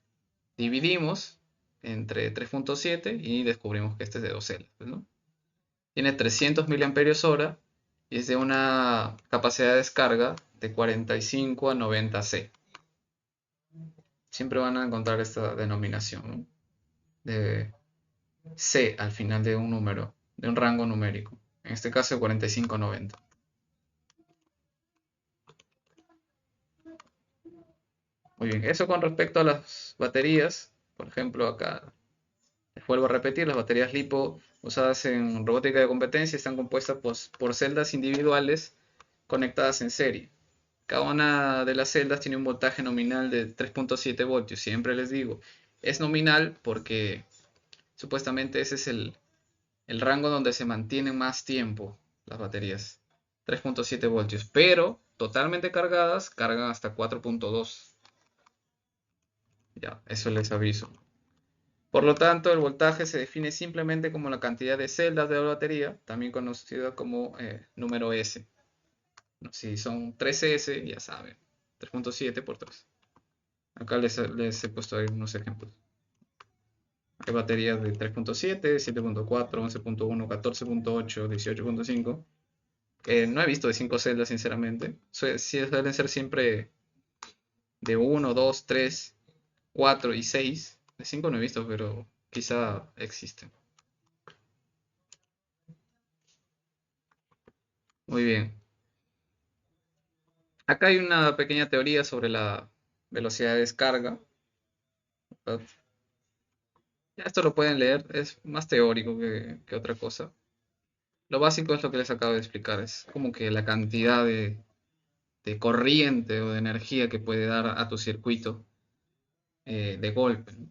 Dividimos entre 3.7 y descubrimos que este es de 2 celdas, ¿no? Tiene 300 miliamperios hora y es de una capacidad de descarga de 45 a 90 C. Siempre van a encontrar esta denominación, ¿no? De C al final de un número, de un rango numérico. En este caso 45 a 90. Muy bien, eso con respecto a las baterías. Por ejemplo, acá les vuelvo a repetir, las baterías LiPo usadas en robótica de competencia están compuestas por celdas individuales conectadas en serie. Cada una de las celdas tiene un voltaje nominal de 3.7 voltios. Siempre les digo, es nominal porque supuestamente ese es el rango donde se mantienen más tiempo las baterías. 3.7 voltios, pero totalmente cargadas cargan hasta 4.2. Ya, eso les aviso. Por lo tanto, el voltaje se define simplemente como la cantidad de celdas de la batería, también conocida como número S. Si son 3S, ya saben, 3.7 por 3. Acá les he puesto ahí unos ejemplos. Hay baterías de 3.7, 7.4, 11.1, 14.8, 18.5. No he visto de 5 celdas, sinceramente. Suelen ser siempre de 1, 2, 3, 4 y 6. De 5 no he visto, pero quizá existen. Muy bien. Acá hay una pequeña teoría sobre la velocidad de descarga. Ya esto lo pueden leer, es más teórico que otra cosa. Lo básico es lo que les acabo de explicar, es como que la cantidad de corriente o de energía que puede dar a tu circuito de golpe, ¿no?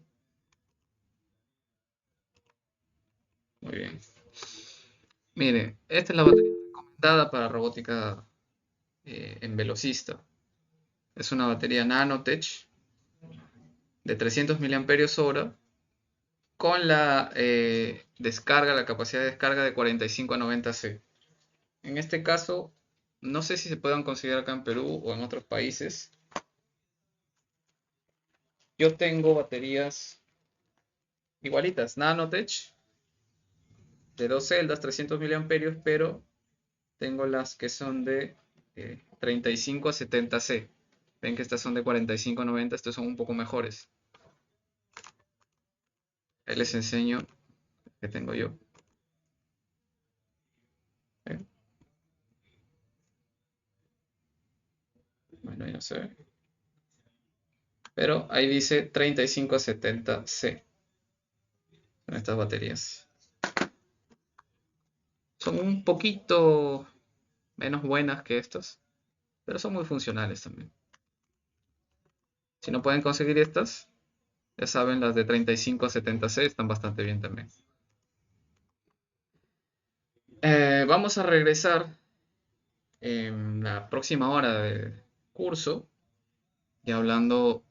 Muy bien. Mire, esta es la batería recomendada para robótica en velocista. Es una batería Nanotech de 300 miliamperios hora con la descarga, la capacidad de descarga de 45 a 90 C. En este caso, no sé si se puedan conseguir acá en Perú o en otros países. Yo tengo baterías igualitas, Nanotech, de 2 celdas, 300 miliamperios, pero tengo las que son de 35 a 70 C. Ven que estas son de 45 a 90, estas son un poco mejores. Ahí les enseño que tengo yo. ¿Ven? Bueno, ahí no se ve. Pero ahí dice 35 a 70 C. Son estas baterías. Son un poquito menos buenas que estas, pero son muy funcionales también. Si no pueden conseguir estas, ya saben, las de 35 a 70C están bastante bien también. Vamos a regresar en la próxima hora de curso y hablando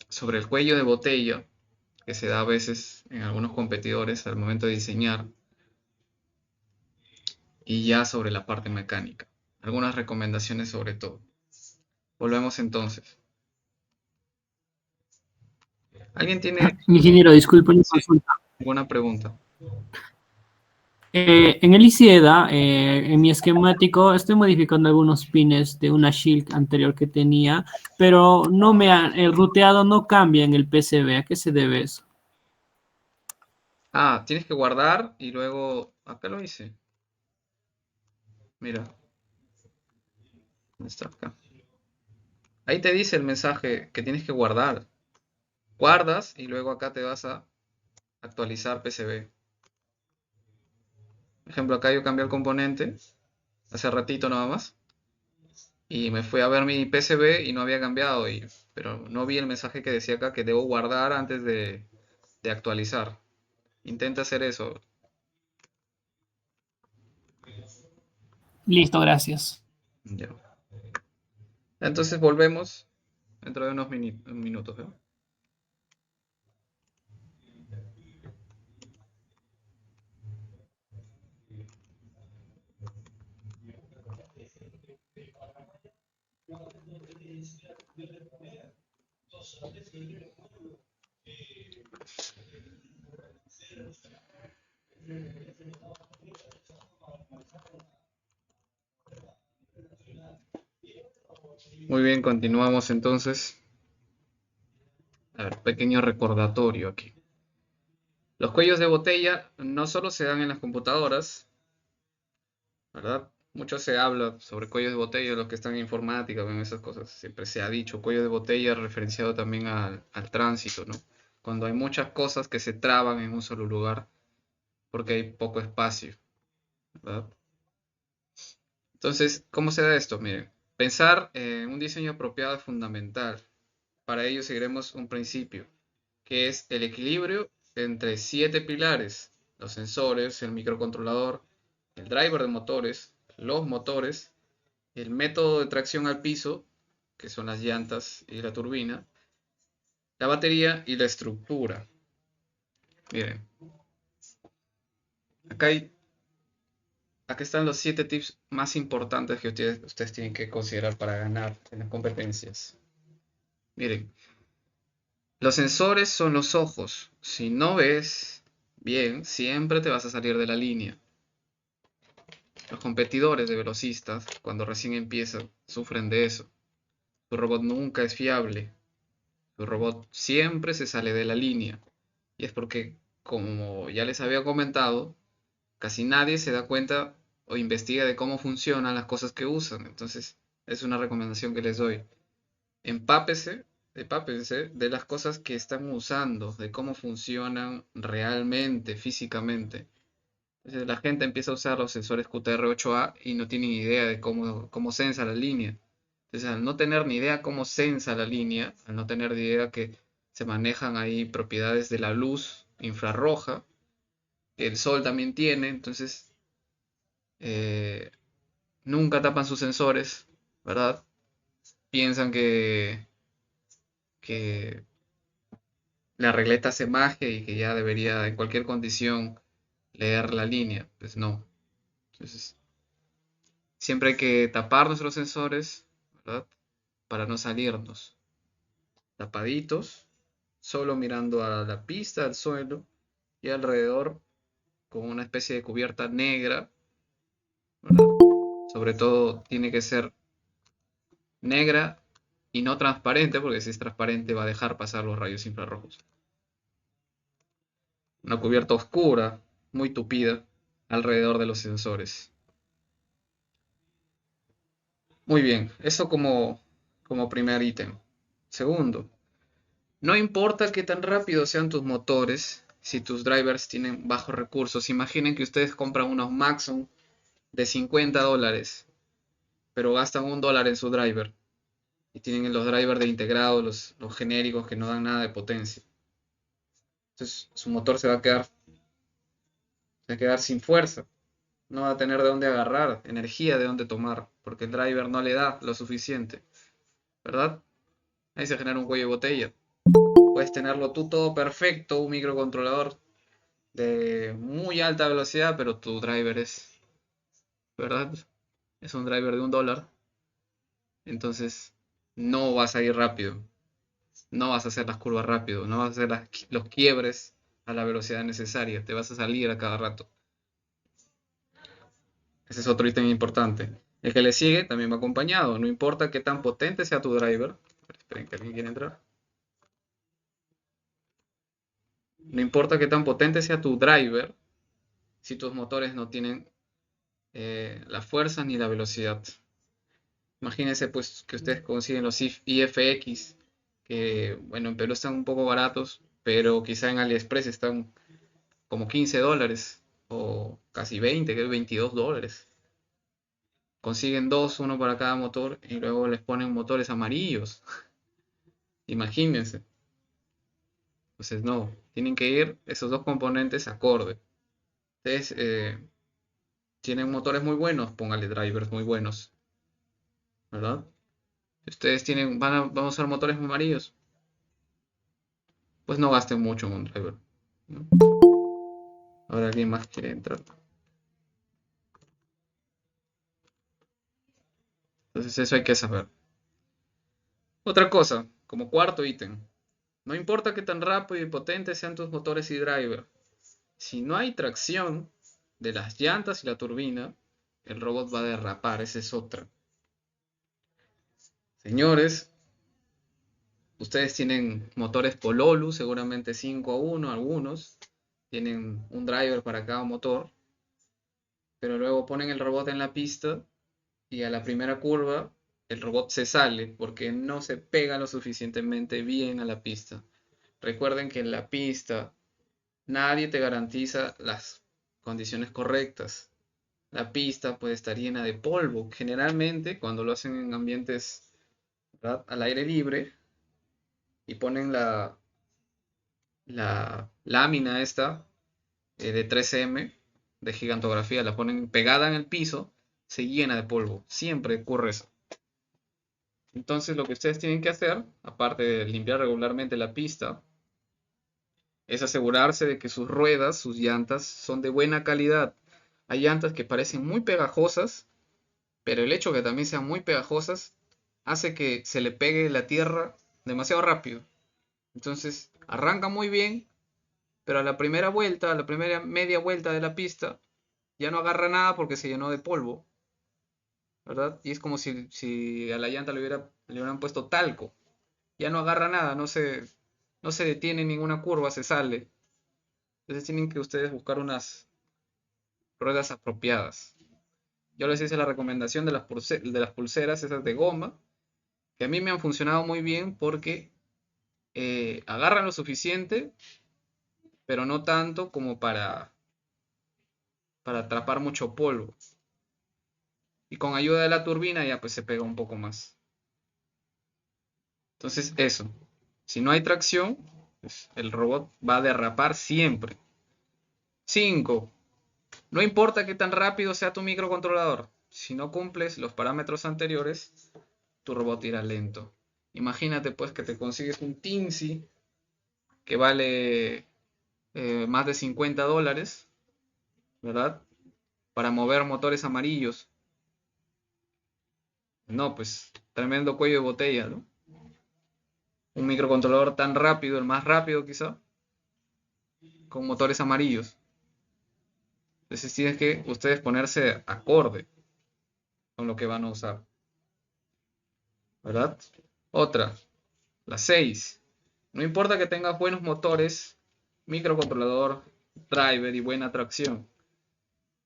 sobre el cuello de botella que se da a veces en algunos competidores al momento de diseñar y ya sobre la parte mecánica. Algunas recomendaciones sobre todo. Volvemos entonces. ¿Alguien tiene Ingeniero, disculpe una consulta. alguna pregunta? En el ICIEDA, en mi esquemático, estoy modificando algunos pines de una shield anterior que tenía, pero no el ruteado no cambia en el PCB. ¿A qué se debe eso? Ah, tienes que guardar y luego... Acá lo hice. Mira, ¿dónde está acá? Ahí te dice el mensaje que tienes que guardar. Guardas y luego acá te vas a actualizar PCB. Por ejemplo, acá yo cambié el componente hace ratito nada más y me fui a ver mi PCB y no había cambiado, pero no vi el mensaje que decía acá que debo guardar antes de actualizar. Intenta hacer eso. Listo, gracias. Ya. Entonces volvemos dentro de unos minutos, ¿eh? Muy bien, continuamos entonces. A ver, pequeño recordatorio aquí. Los cuellos de botella no solo se dan en las computadoras, ¿verdad? Mucho se habla sobre cuellos de botella, los que están en informática, ven esas cosas. Siempre se ha dicho cuello de botella referenciado también al tránsito, ¿no? Cuando hay muchas cosas que se traban en un solo lugar porque hay poco espacio, ¿verdad? Entonces, ¿cómo se da esto? Miren, pensar en un diseño apropiado es fundamental. Para ello seguiremos un principio, que es el equilibrio entre 7 pilares: los sensores, el microcontrolador, el driver de motores, los motores, el método de tracción al piso, que son las llantas y la turbina, la batería y la estructura. Miren, acá, acá están los 7 tips más importantes que ustedes tienen que considerar para ganar en las competencias. Miren, los sensores son los ojos. Si no ves bien, siempre te vas a salir de la línea. Los competidores de velocistas, cuando recién empiezan, sufren de eso. Su robot nunca es fiable. Su robot siempre se sale de la línea. Y es porque, como ya les había comentado, casi nadie se da cuenta o investiga de cómo funcionan las cosas que usan. Entonces, es una recomendación que les doy. Empápese, empápense de las cosas que están usando, de cómo funcionan realmente, físicamente. Entonces, la gente empieza a usar los sensores QTR8A y no tienen idea de cómo sensa la línea. Entonces, al no tener ni idea cómo sensa la línea, al no tener ni idea que se manejan ahí propiedades de la luz infrarroja, que el sol también tiene, entonces eh, nunca tapan sus sensores, ¿verdad? Piensan que la regleta hace magia y que ya debería en cualquier condición leer la línea. Pues no. Entonces, siempre hay que tapar nuestros sensores, ¿verdad? Para no salirnos. Tapaditos, solo mirando a la pista, al suelo y alrededor con una especie de cubierta negra, ¿verdad? Sobre todo tiene que ser negra y no transparente, porque si es transparente va a dejar pasar los rayos infrarrojos. Una cubierta oscura, muy tupida, alrededor de los sensores. Muy bien, eso como primer ítem. Segundo, no importa qué tan rápido sean tus motores, si tus drivers tienen bajos recursos. Imaginen que ustedes compran unos Maxon de $50, pero gastan $1 en su driver. Y tienen los drivers de integrado, los genéricos que no dan nada de potencia. Entonces su motor se va a quedar sin fuerza. No va a tener de dónde agarrar, energía de dónde tomar, porque el driver no le da lo suficiente, ¿verdad? Ahí se genera un cuello de botella. Puedes tenerlo tú todo perfecto, un microcontrolador de muy alta velocidad, pero tu driver ¿verdad? Es un driver de $1. Entonces no vas a ir rápido, no vas a hacer las curvas rápido, no vas a hacer los quiebres a la velocidad necesaria, te vas a salir a cada rato. Ese es otro ítem importante. El que le sigue también va acompañado, no importa qué tan potente sea tu driver. Esperen que alguien quiere entrar. No importa qué tan potente sea tu driver, si tus motores no tienen la fuerza ni la velocidad. Imagínense pues que ustedes consiguen los IFX, que bueno, en Perú están un poco baratos, pero quizá en AliExpress están como $15 o casi 20, que es $22. Consiguen dos, uno para cada motor y luego les ponen motores amarillos. Imagínense. Entonces no, tienen que ir esos dos componentes acorde. Ustedes tienen motores muy buenos, póngale drivers muy buenos, ¿verdad? Si ustedes van a usar motores amarillos, pues no gasten mucho en un driver, ¿no? Ahora alguien más quiere entrar. Entonces eso hay que saber. Otra cosa, como cuarto ítem, no importa qué tan rápido y potentes sean tus motores y driver, si no hay tracción de las llantas y la turbina, el robot va a derrapar, esa es otra. Señores, ustedes tienen motores Pololu, seguramente 5 a 1 algunos, tienen un driver para cada motor, pero luego ponen el robot en la pista y a la primera curva el robot se sale porque no se pega lo suficientemente bien a la pista. Recuerden que en la pista nadie te garantiza las condiciones correctas. La pista puede estar llena de polvo. Generalmente cuando lo hacen en ambientes, ¿verdad?, al aire libre y ponen la lámina esta de 3M de gigantografía, la ponen pegada en el piso, se llena de polvo. Siempre ocurre eso. Entonces lo que ustedes tienen que hacer, aparte de limpiar regularmente la pista, es asegurarse de que sus ruedas, sus llantas, son de buena calidad. Hay llantas que parecen muy pegajosas, pero el hecho de que también sean muy pegajosas hace que se le pegue la tierra demasiado rápido. Entonces arranca muy bien, pero a la primera vuelta, a la primera media vuelta de la pista, ya no agarra nada porque se llenó de polvo, ¿verdad? Y es como si a la llanta le hubieran puesto talco. Ya no agarra nada, no se detiene en ninguna curva, se sale. Entonces tienen que ustedes buscar unas ruedas apropiadas. Yo les hice la recomendación de de las pulseras, esas de goma, que a mí me han funcionado muy bien porque agarran lo suficiente, pero no tanto como para atrapar mucho polvo. Y con ayuda de la turbina ya pues se pega un poco más. Entonces eso, si no hay tracción, pues el robot va a derrapar siempre. 5. No importa qué tan rápido sea tu microcontrolador, si no cumples los parámetros anteriores, tu robot irá lento. Imagínate pues que te consigues un Teensy que vale más de $50, ¿verdad? Para mover motores amarillos. No, pues tremendo cuello de botella, ¿no? Un microcontrolador tan rápido, el más rápido quizá, con motores amarillos. Entonces tienes que ustedes ponerse acorde con lo que van a usar, ¿verdad? Otra, la 6. No importa que tengas buenos motores, microcontrolador, driver y buena tracción.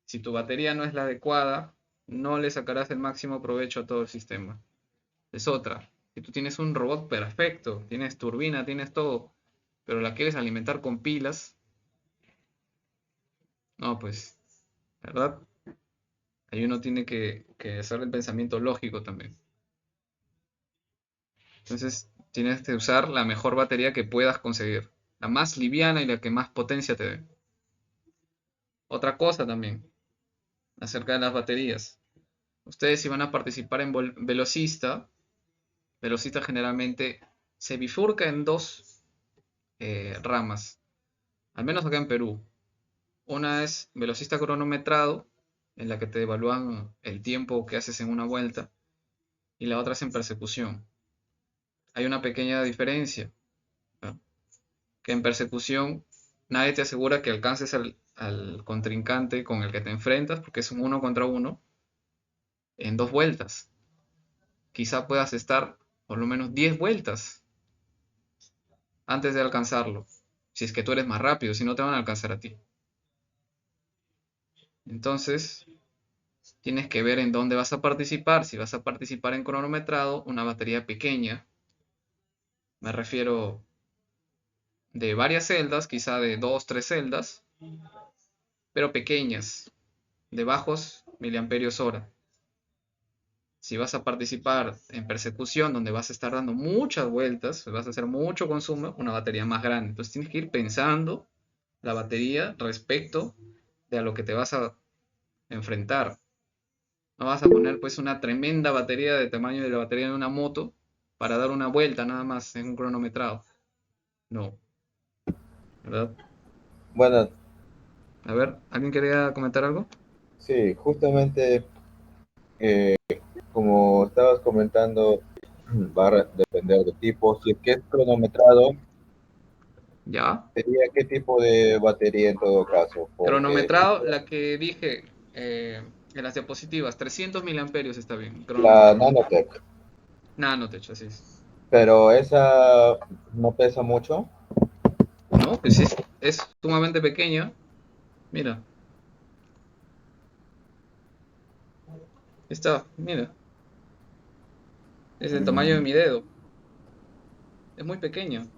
Si tu batería no es la adecuada, no le sacarás el máximo provecho a todo el sistema. Es otra. Si tú tienes un robot perfecto, tienes turbina, tienes todo, pero la quieres alimentar con pilas, no, pues, ¿verdad? Ahí uno tiene que hacer el pensamiento lógico también. Entonces, tienes que usar la mejor batería que puedas conseguir. La más liviana y la que más potencia te dé. Otra cosa también, acerca de las baterías. Ustedes si van a participar en velocista, velocista generalmente se bifurca en dos ramas, al menos acá en Perú. Una es velocista cronometrado, en la que te evalúan el tiempo que haces en una vuelta, y la otra es en persecución. Hay una pequeña diferencia, ¿no? Que en persecución nadie te asegura que alcances al contrincante con el que te enfrentas, porque es un uno contra uno, en 2 vueltas. Quizá puedas estar por lo menos 10 vueltas antes de alcanzarlo. Si es que tú eres más rápido, si no te van a alcanzar a ti. Entonces, tienes que ver en dónde vas a participar. Si vas a participar en cronometrado, una batería pequeña, me refiero de varias celdas, quizá de 2, 3 celdas, pero pequeñas, de bajos miliamperios hora. Si vas a participar en persecución, donde vas a estar dando muchas vueltas, vas a hacer mucho consumo, una batería más grande. Entonces tienes que ir pensando la batería respecto de a lo que te vas a enfrentar. No vas a poner pues una tremenda batería de tamaño de la batería de una moto para dar una vuelta nada más en un cronometrado. No, ¿verdad? Bueno, A ver, ¿alguien quería comentar algo? sí, justamente eh, como estabas comentando, va a depender del tipo. Si es que es cronometrado, Ya. sería qué tipo de batería en todo caso, porque Cronometrado, la que dije en las diapositivas, 300 miliamperios está bien, la cronometrado. Nanotech, Nanotech, así es. pero esa no pesa mucho. No, pues sí, es sumamente pequeña. Mira, está, mira, es del tamaño de Mm, mi dedo. Es muy pequeña,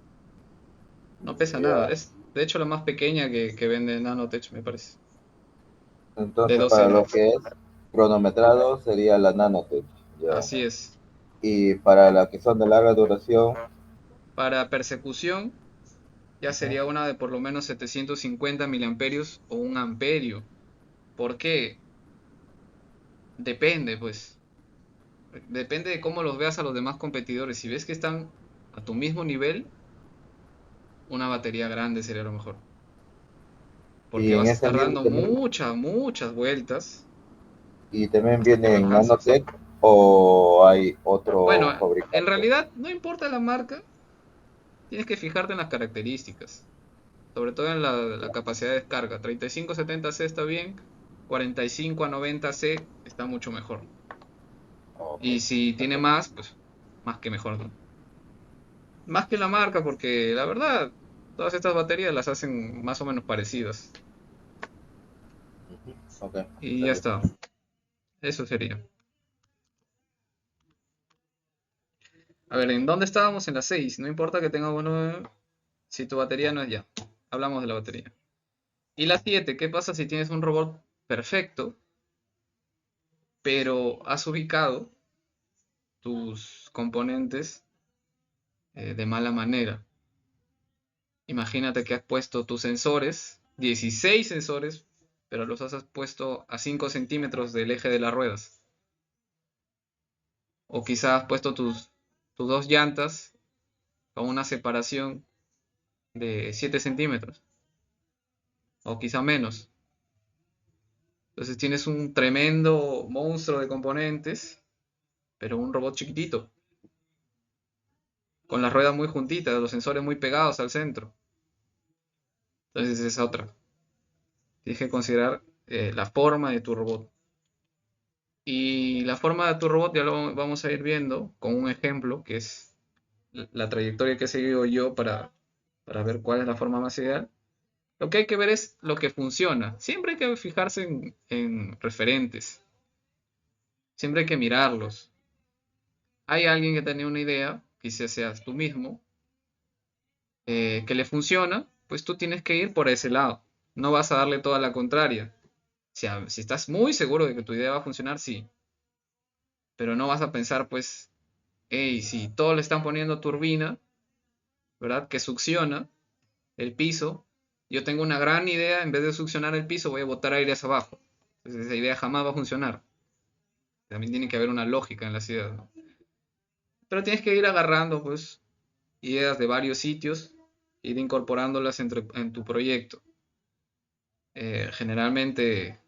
no pesa nada. ya, Es de hecho la más pequeña que vende Nanotech, me parece. De entonces 2 para lo celdas. que es cronometrado sería la Nanotech, ya. Así es. Y para la que son de larga duración, Para persecución ya ujú, sería una de por lo menos 750 miliamperios o un amperio. ¿Por qué? Depende, pues. Depende de cómo los veas a los demás competidores. Si ves que están a tu mismo nivel, una batería grande sería lo mejor. y Porque en vas a ese estar libro dando también, muchas vueltas y también hasta que viene lo en alcances. Nanotech o hay Bueno, otro en fabricante. realidad no importa la marca, tienes que fijarte en las características, sobre todo en la capacidad de descarga. 3570C está bien, 45 a 90C está mucho mejor. Ok. Y si tiene más, pues más que mejor, ¿no? Más que la marca, porque la verdad, todas estas baterías las hacen más o menos parecidas. Ujú, ok, Y ya entendí. está, eso sería. A ver, ¿en dónde estábamos? En la 6. No importa que tenga bueno si tu batería no es ya. Hablamos de la batería. Y la 7, ¿qué pasa si tienes un robot perfecto, pero has ubicado tus componentes de mala manera? Imagínate que has puesto tus sensores, 16 sensores, pero los has puesto a 5 centímetros del eje de las ruedas. O quizás has puesto tus dos llantas con una separación de 7 centímetros, o quizá menos. Entonces tienes un tremendo monstruo de componentes, pero un robot chiquitito, con las ruedas muy juntitas, los sensores muy pegados al centro. Entonces esa es otra. Tienes que considerar la forma de tu robot. Y la forma de tu robot ya lo vamos a ir viendo con un ejemplo, que es la trayectoria que he seguido yo para ver cuál es la forma más ideal. Lo que hay que ver es lo que funciona. Siempre hay que fijarse en referentes. Siempre hay que mirarlos. Hay alguien que tenía una idea, quizás seas tú mismo, que le funciona, pues tú tienes que ir por ese lado. No vas a darle toda la contraria. Si estás muy seguro de que tu idea va a funcionar, sí. Pero no vas a pensar, pues, hey, si todos le están poniendo turbina, ¿verdad? Que succiona el piso, yo tengo una gran idea, en vez de succionar el piso, voy a botar aire hacia abajo. Entonces esa idea jamás va a funcionar. También tiene que haber una lógica en las ideas, ¿no? Pero tienes que ir agarrando, pues, ideas de varios sitios, ir incorporándolas en tu proyecto. Generalmente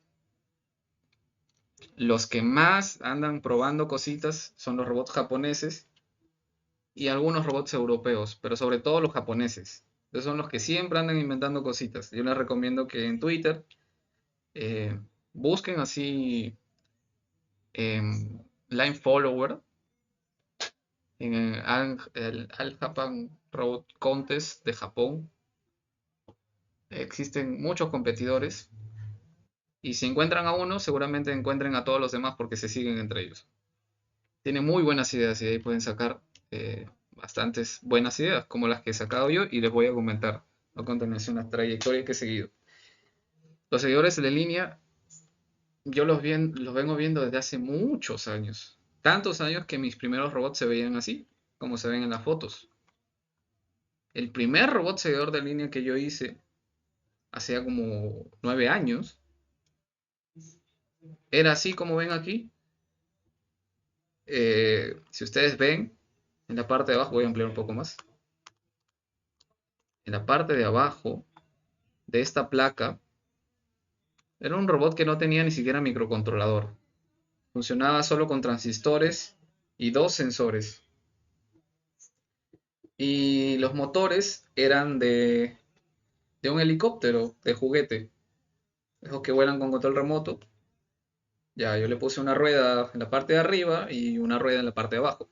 los que más andan probando cositas son los robots japoneses y algunos robots europeos, pero sobre todo los japoneses. Esos son los que siempre andan inventando cositas. Yo les recomiendo que en Twitter eh, busquen así Line Follower en el All Japan Robot Contest de Japón existen muchos competidores y si encuentran a uno, seguramente encuentren a todos los demás porque se siguen entre ellos. Tienen muy buenas ideas y de ahí pueden sacar bastantes buenas ideas, como las que he sacado yo y les voy a comentar a continuación la trayectoria que he seguido. Los seguidores de línea, yo los vengo viendo desde hace muchos años. Tantos años que mis primeros robots se veían así, como se ven en las fotos. El primer robot seguidor de línea que yo hice, hacía como 9 años, era así como ven aquí. Si ustedes ven, en la parte de abajo, voy a ampliar un poco más. En la parte de abajo de esta placa, era un robot que no tenía ni siquiera microcontrolador. Funcionaba solo con transistores y 2 sensores. Y los motores eran de un helicóptero de juguete. Esos que vuelan con control remoto. Ya, yo le puse una rueda en la parte de arriba y una rueda en la parte de abajo.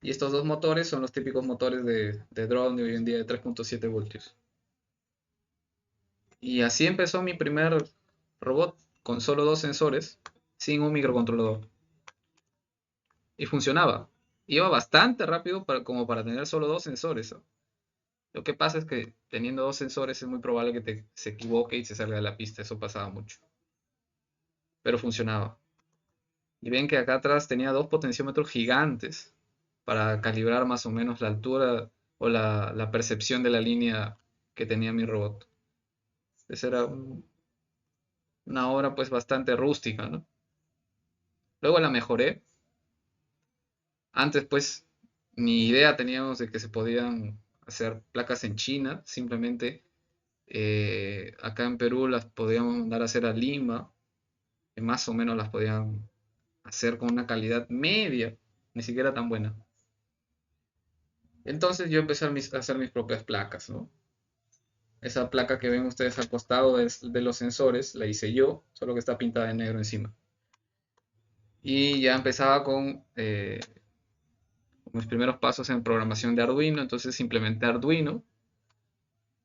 Y estos dos motores son los típicos motores de drone de hoy en día de 3.7 voltios. Y así empezó mi primer robot con solo 2 sensores, sin un microcontrolador. Y funcionaba. Iba bastante rápido como para tener solo 2 sensores. Lo que pasa es que teniendo 2 sensores es muy probable que se equivoque y se salga de la pista. Eso pasaba mucho. Pero funcionaba. Y ven que acá atrás tenía 2 potenciómetros gigantes para calibrar más o menos la altura o la percepción de la línea que tenía mi robot. Esa era una obra pues bastante rústica, ¿no? Luego la mejoré. Antes pues ni idea teníamos de que se podían hacer placas en China. Simplemente acá en Perú las podíamos mandar a hacer a Lima. Que más o menos las podían hacer con una calidad media, ni siquiera tan buena. Entonces yo empecé a hacer mis propias placas, ¿no? Esa placa que ven ustedes al costado de los sensores la hice yo, solo que está pintada de negro encima. Y ya empezaba con mis primeros pasos en programación de Arduino, entonces implementé Arduino.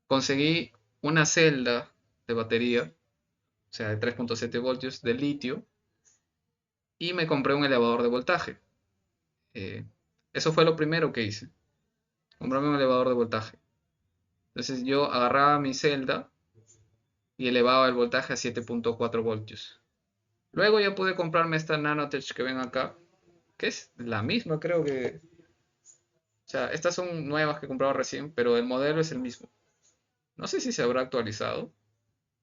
Conseguí una celda de batería, o sea, de 3.7 voltios de litio, y me compré un elevador de voltaje. Eso fue lo primero que hice, comprarme un elevador de voltaje. Entonces yo agarraba mi celda y elevaba el voltaje a 7.4 voltios. Luego ya pude comprarme esta Nanotech que ven acá, que es la misma, creo que... O sea, estas son nuevas que he comprado recién, pero el modelo es el mismo. No sé si se habrá actualizado,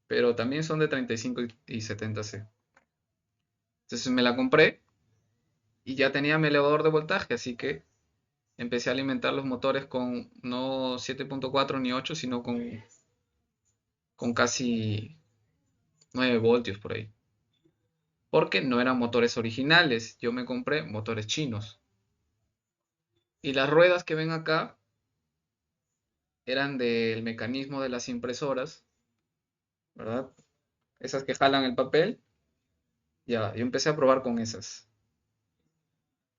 pero también son de 35 y 70C. Entonces me la compré y ya tenía mi elevador de voltaje, así que empecé a alimentar los motores con no 7.4 ni 8, sino con casi 9 voltios por ahí. Porque no eran motores originales, yo me compré motores chinos. Y las ruedas que ven acá eran del mecanismo de las impresoras, ¿verdad? Esas que jalan el papel. Ya, yo empecé a probar con esas.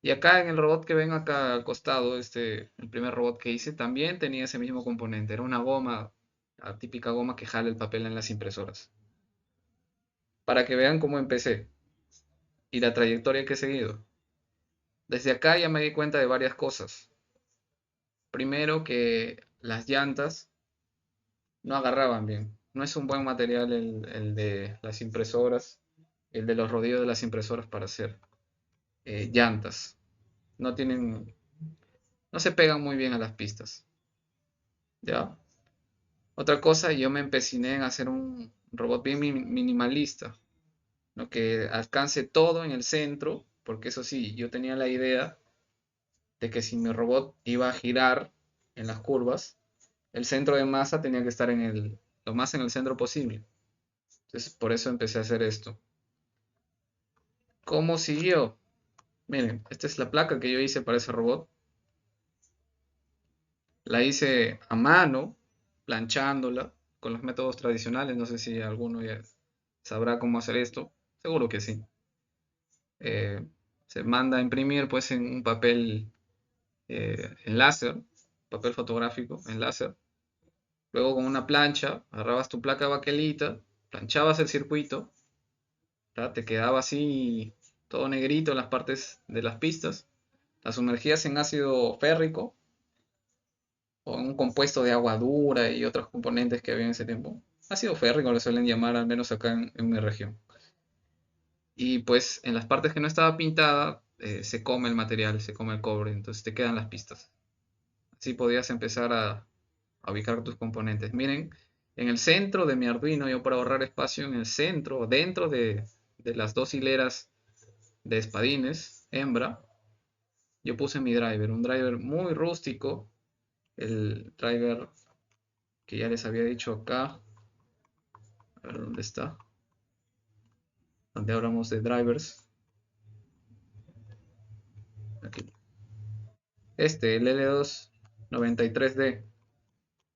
Y acá en el robot que ven acá al costado, el primer robot que hice, también tenía ese mismo componente. Era una goma, la típica goma que jala el papel en las impresoras. Para que vean cómo empecé y la trayectoria que he seguido. Desde acá ya me di cuenta de varias cosas. Primero que las llantas no agarraban bien. No es un buen material el de las impresoras, el de los rodillos de las impresoras para hacer llantas. No tienen, no se pegan muy bien a las pistas. ¿Ya? Otra cosa, yo me empeciné en hacer un robot bien minimalista, ¿no? Que alcance todo en el centro, porque eso sí, yo tenía la idea de que si mi robot iba a girar en las curvas, el centro de masa tenía que estar lo más en el centro posible. Entonces, por eso empecé a hacer esto. ¿Cómo siguió? Miren, esta es la placa que yo hice para ese robot. La hice a mano, planchándola con los métodos tradicionales. No sé si alguno ya sabrá cómo hacer esto. Seguro que sí. Se manda a imprimir pues en un papel en láser, papel fotográfico en láser. Luego con una plancha, agarrabas tu placa baquelita, planchabas el circuito, ¿verdad? Te quedaba así todo negrito en las partes de las pistas. Las sumergías en ácido férrico o en un compuesto de agua dura y otros componentes que había en ese tiempo. Ácido férrico lo suelen llamar, al menos acá en mi región. Y pues en las partes que no estaba pintada, se come el material, se come el cobre, entonces te quedan las pistas. Así podías empezar a ubicar tus componentes. Miren, en el centro de mi Arduino, yo para ahorrar espacio, en el centro, dentro de las dos hileras de espadines, hembra, yo puse mi driver, un driver muy rústico, el driver que ya les había dicho acá, a ver dónde está, donde hablamos de drivers, aquí. Este, el L293D,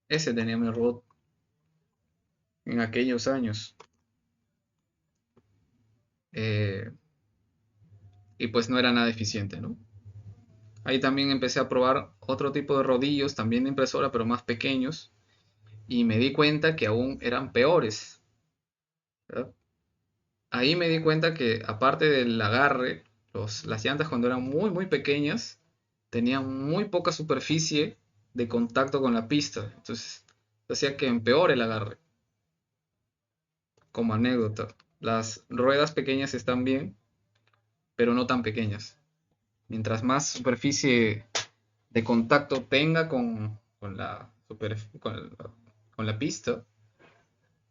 ese tenía mi robot en aquellos años. Y pues no era nada eficiente, ¿no? Ahí también empecé a probar otro tipo de rodillos, también de impresora, pero más pequeños, y me di cuenta que aún eran peores, ¿verdad? Ahí me di cuenta que aparte del agarre, las llantas cuando eran muy pequeñas, tenían muy poca superficie de contacto con la pista, entonces hacía que empeore el agarre. Como anécdota, las ruedas pequeñas están bien, pero no tan pequeñas. Mientras más superficie de contacto tenga con la pista,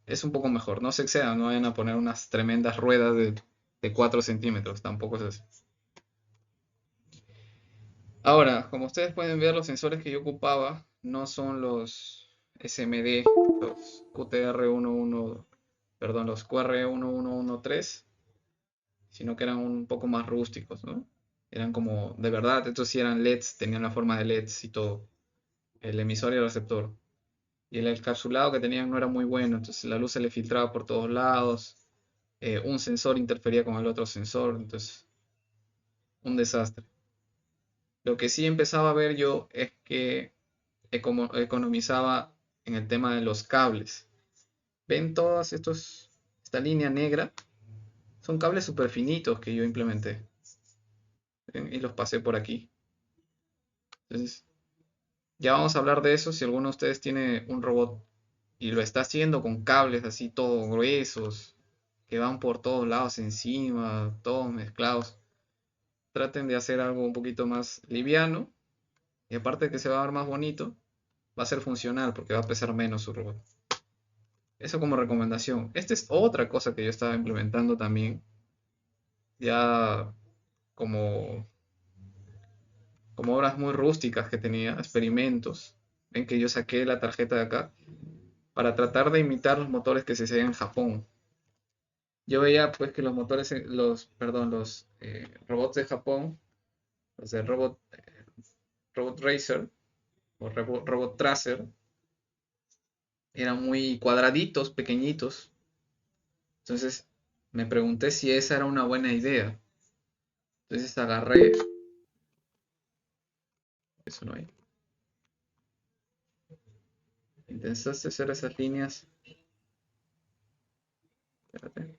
es un poco mejor. No se excedan, no vayan a poner unas tremendas ruedas de 4 centímetros, tampoco es así. Ahora, como ustedes pueden ver, los sensores que yo ocupaba no son los SMD, los QTR11, perdón, los QR1113, sino que eran un poco más rústicos, ¿no? Eran como, de verdad, estos sí eran LEDs, tenían la forma de LEDs y todo, el emisor y el receptor. Y el encapsulado que tenían no era muy bueno, entonces la luz se le filtraba por todos lados, un sensor interfería con el otro sensor, entonces un desastre. Lo que sí empezaba a ver yo es que economizaba en el tema de los cables. ¿Ven todas esta línea negra? Son cables súper finitos que yo implementé. ¿Ven? Y los pasé por aquí. Entonces, ya vamos a hablar de eso. Si alguno de ustedes tiene un robot y lo está haciendo con cables así todos gruesos, que van por todos lados encima, todos mezclados, traten de hacer algo un poquito más liviano. Y aparte de que se va a ver más bonito, va a ser funcional porque va a pesar menos su robot. Eso como recomendación. Esta es otra cosa que yo estaba implementando también, ya como, como obras muy rústicas que tenía, experimentos. Ven que yo saqué la tarjeta de acá para tratar de imitar los motores que se hacían en Japón. Yo veía pues que los motores, los robots de Japón, los de Robot Racer o Robot Tracer, eran muy cuadraditos, pequeñitos. Entonces me pregunté si esa era una buena idea. Entonces agarré, eso no hay. Intentaste hacer esas líneas. Espérate.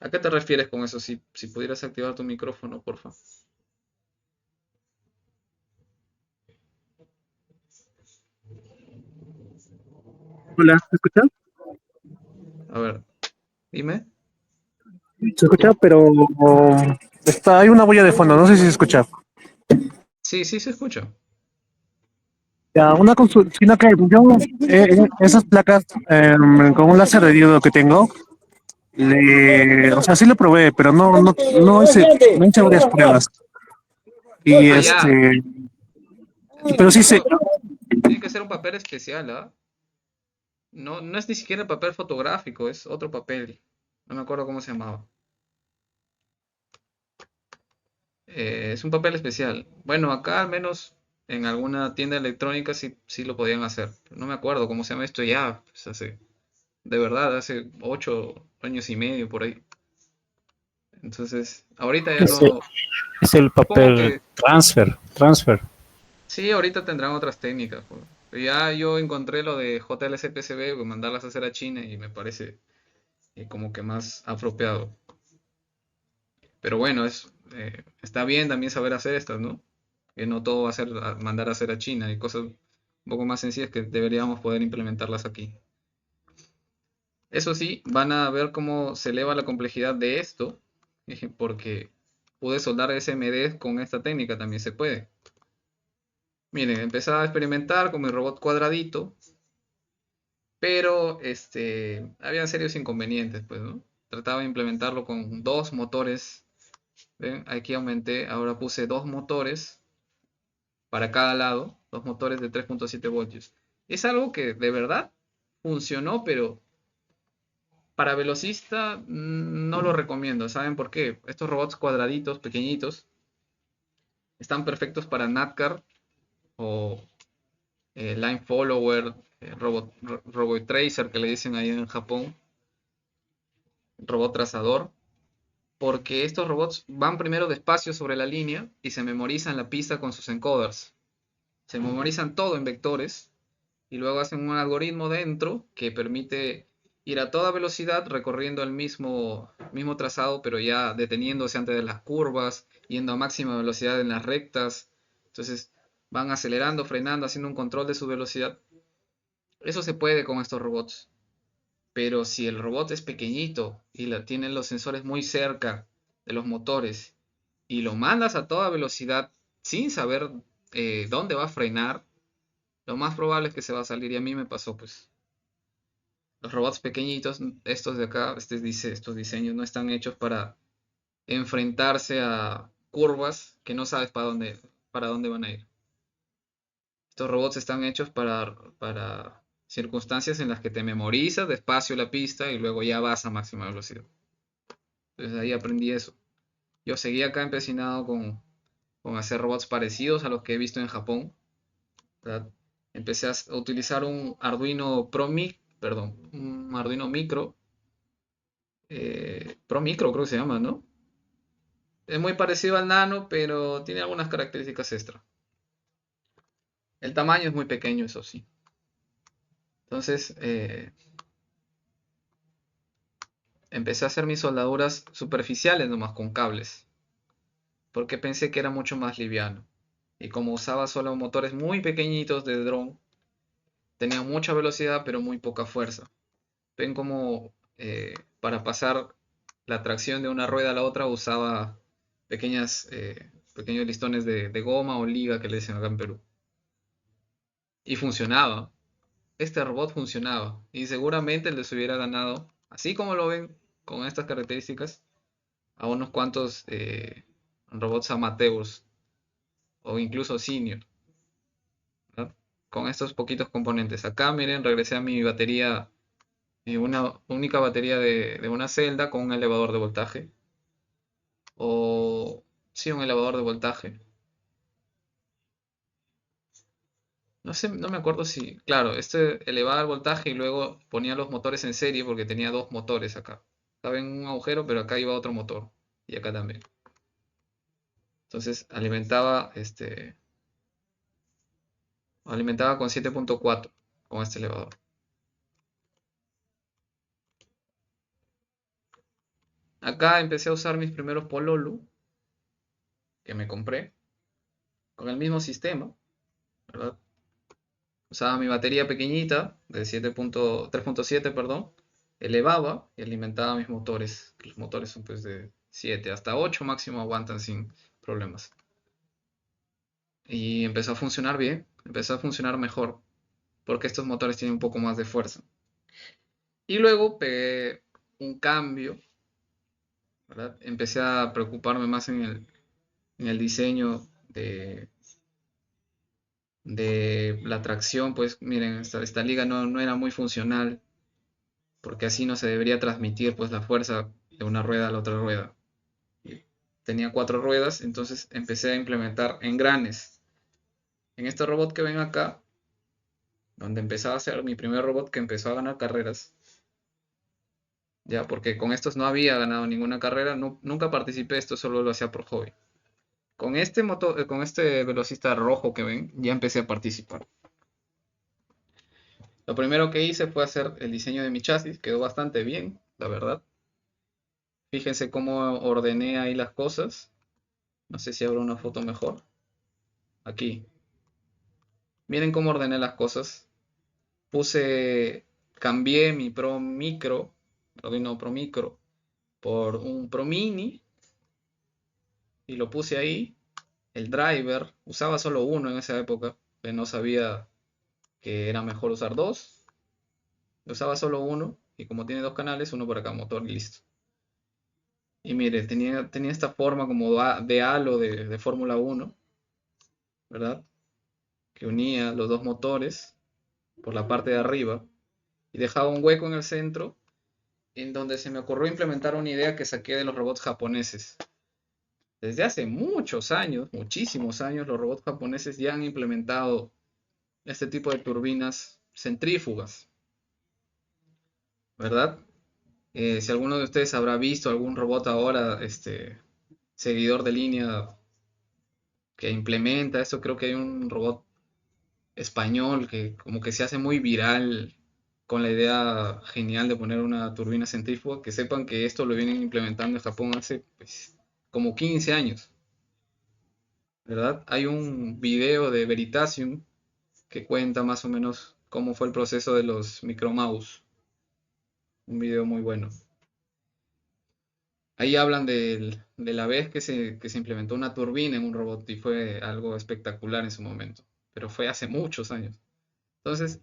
¿A qué te refieres con eso? Si pudieras activar tu micrófono, porfa. Hola, ¿se escucha? A ver, dime. Se escucha, pero hay una bulla de fondo, no sé si se escucha. Sí, sí se escucha. Ya, una consulta, sino que yo, esas placas con un láser de diodo que tengo, o sea, sí lo probé, pero no hice varias pruebas. Y Ah, ya. pero sí sé, Eso tiene que ser un papel especial, ¿ah? No, no es ni siquiera el papel fotográfico, es otro papel. No me acuerdo cómo se llamaba. Es un papel especial. Bueno, acá al menos en alguna tienda electrónica sí lo podían hacer. No me acuerdo cómo se llama esto ya. De verdad, hace 8 años y medio por ahí. Entonces, ahorita ya Es el, no, es el supongo papel que transfer. sí, ahorita tendrán otras técnicas, pues. Ya yo encontré lo de JLC-PCB, pues, mandarlas a hacer a China y me parece como que más apropiado. Pero bueno, está bien también saber hacer estas, ¿no? Que no todo va a ser mandar a hacer a China. Hay cosas un poco más sencillas que deberíamos poder implementarlas aquí. Eso sí, van a ver cómo se eleva la complejidad de esto, porque pude soldar SMD con esta técnica, también se puede. Miren, empecé a experimentar con mi robot cuadradito, pero había serios inconvenientes, pues, ¿no? Trataba de implementarlo con dos motores. ¿Ven? Aquí aumenté, ahora puse dos motores para cada lado, dos motores de 3.7 voltios. Es algo que de verdad funcionó, pero para velocista no lo recomiendo. ¿Saben por qué? Estos robots cuadraditos, pequeñitos, están perfectos para NATCAR o Line Follower, Robot Tracer, que le dicen ahí en Japón, robot trazador, porque estos robots van primero despacio sobre la línea y se memorizan la pista con sus encoders. Se memorizan todo en vectores y luego hacen un algoritmo dentro que permite ir a toda velocidad recorriendo el mismo trazado, pero ya deteniéndose antes de las curvas, yendo a máxima velocidad en las rectas. Entonces van acelerando, frenando, haciendo un control de su velocidad. Eso se puede con estos robots. Pero si el robot es pequeñito y tienen los sensores muy cerca de los motores y lo mandas a toda velocidad sin saber dónde va a frenar, lo más probable es que se va a salir. Y a mí me pasó, pues. Los robots pequeñitos, estos de acá, estos diseños no están hechos para enfrentarse a curvas que no sabes para dónde van a ir. Estos robots están hechos para circunstancias en las que te memorizas despacio la pista y luego ya vas a máxima velocidad. Entonces ahí aprendí eso. Yo seguí acá empecinado con hacer robots parecidos a los que he visto en Japón, ¿verdad? Empecé a utilizar un Arduino un Arduino Micro, Pro Micro creo que se llama, ¿no? Es muy parecido al Nano, pero tiene algunas características extra. El tamaño es muy pequeño, eso sí. Entonces, empecé a hacer mis soldaduras superficiales nomás con cables, porque pensé que era mucho más liviano. Y como usaba solo motores muy pequeñitos de dron, tenía mucha velocidad pero muy poca fuerza. Ven como para pasar la tracción de una rueda a la otra usaba pequeños listones de goma o liga que le dicen acá en Perú. Y funcionaba. Este robot funcionaba. Y seguramente les hubiera ganado, así como lo ven, con estas características, a unos cuantos robots amateurs o incluso senior, ¿verdad? Con estos poquitos componentes. Acá miren, regresé a mi batería, una única batería de una celda con un elevador de voltaje. O sí, un elevador de voltaje. No sé, no me acuerdo si, claro, este elevaba el voltaje y luego ponía los motores en serie porque tenía dos motores acá. Estaba en un agujero, pero acá iba otro motor y acá también. Entonces alimentaba con 7.4 con este elevador. Acá empecé a usar mis primeros Pololu que me compré con el mismo sistema, ¿verdad? Usaba mi batería pequeñita de 3.7, perdón, elevaba y alimentaba mis motores. Los motores son pues de 7 hasta 8 máximo aguantan sin problemas. Y empezó a funcionar bien, empezó a funcionar mejor, porque estos motores tienen un poco más de fuerza. Y luego pegué un cambio, ¿verdad? Empecé a preocuparme más en el diseño de la tracción. Pues miren, esta liga no era muy funcional, porque así no se debería transmitir pues la fuerza de una rueda a la otra rueda. Tenía 4 ruedas, entonces empecé a implementar engranes. En este robot que ven acá, donde empezaba a ser mi primer robot que empezó a ganar carreras, Ya, porque con estos no había ganado ninguna carrera, nunca participé, esto solo lo hacía por hobby. Con este motor, con este velocista rojo que ven, ya empecé a participar. Lo primero que hice fue hacer el diseño de mi chasis, quedó bastante bien, la verdad. Fíjense cómo ordené ahí las cosas. No sé si habrá una foto mejor. Aquí. Miren cómo ordené las cosas. Cambié mi Pro Micro, Arduino Pro Micro, por un Pro Mini y lo puse ahí. El driver, usaba solo uno en esa época, no sabía que era mejor usar dos. Usaba solo uno y como tiene dos canales, uno por acá, motor y listo. Y mire, tenía esta forma como de halo de Fórmula 1, ¿verdad? Que unía los dos motores por la parte de arriba y dejaba un hueco en el centro en donde se me ocurrió implementar una idea que saqué de los robots japoneses. Desde hace muchos años, muchísimos años, los robots japoneses ya han implementado este tipo de turbinas centrífugas, ¿verdad? Si alguno de ustedes habrá visto algún robot ahora, seguidor de línea que implementa esto, creo que hay un robot español que como que se hace muy viral con la idea genial de poner una turbina centrífuga, que sepan que esto lo vienen implementando en Japón hace pues, como 15 años, ¿verdad? Hay un video de Veritasium que cuenta más o menos cómo fue el proceso de los micromouse, un video muy bueno. Ahí hablan de la vez que se implementó una turbina en un robot y fue algo espectacular en su momento, pero fue hace muchos años. Entonces,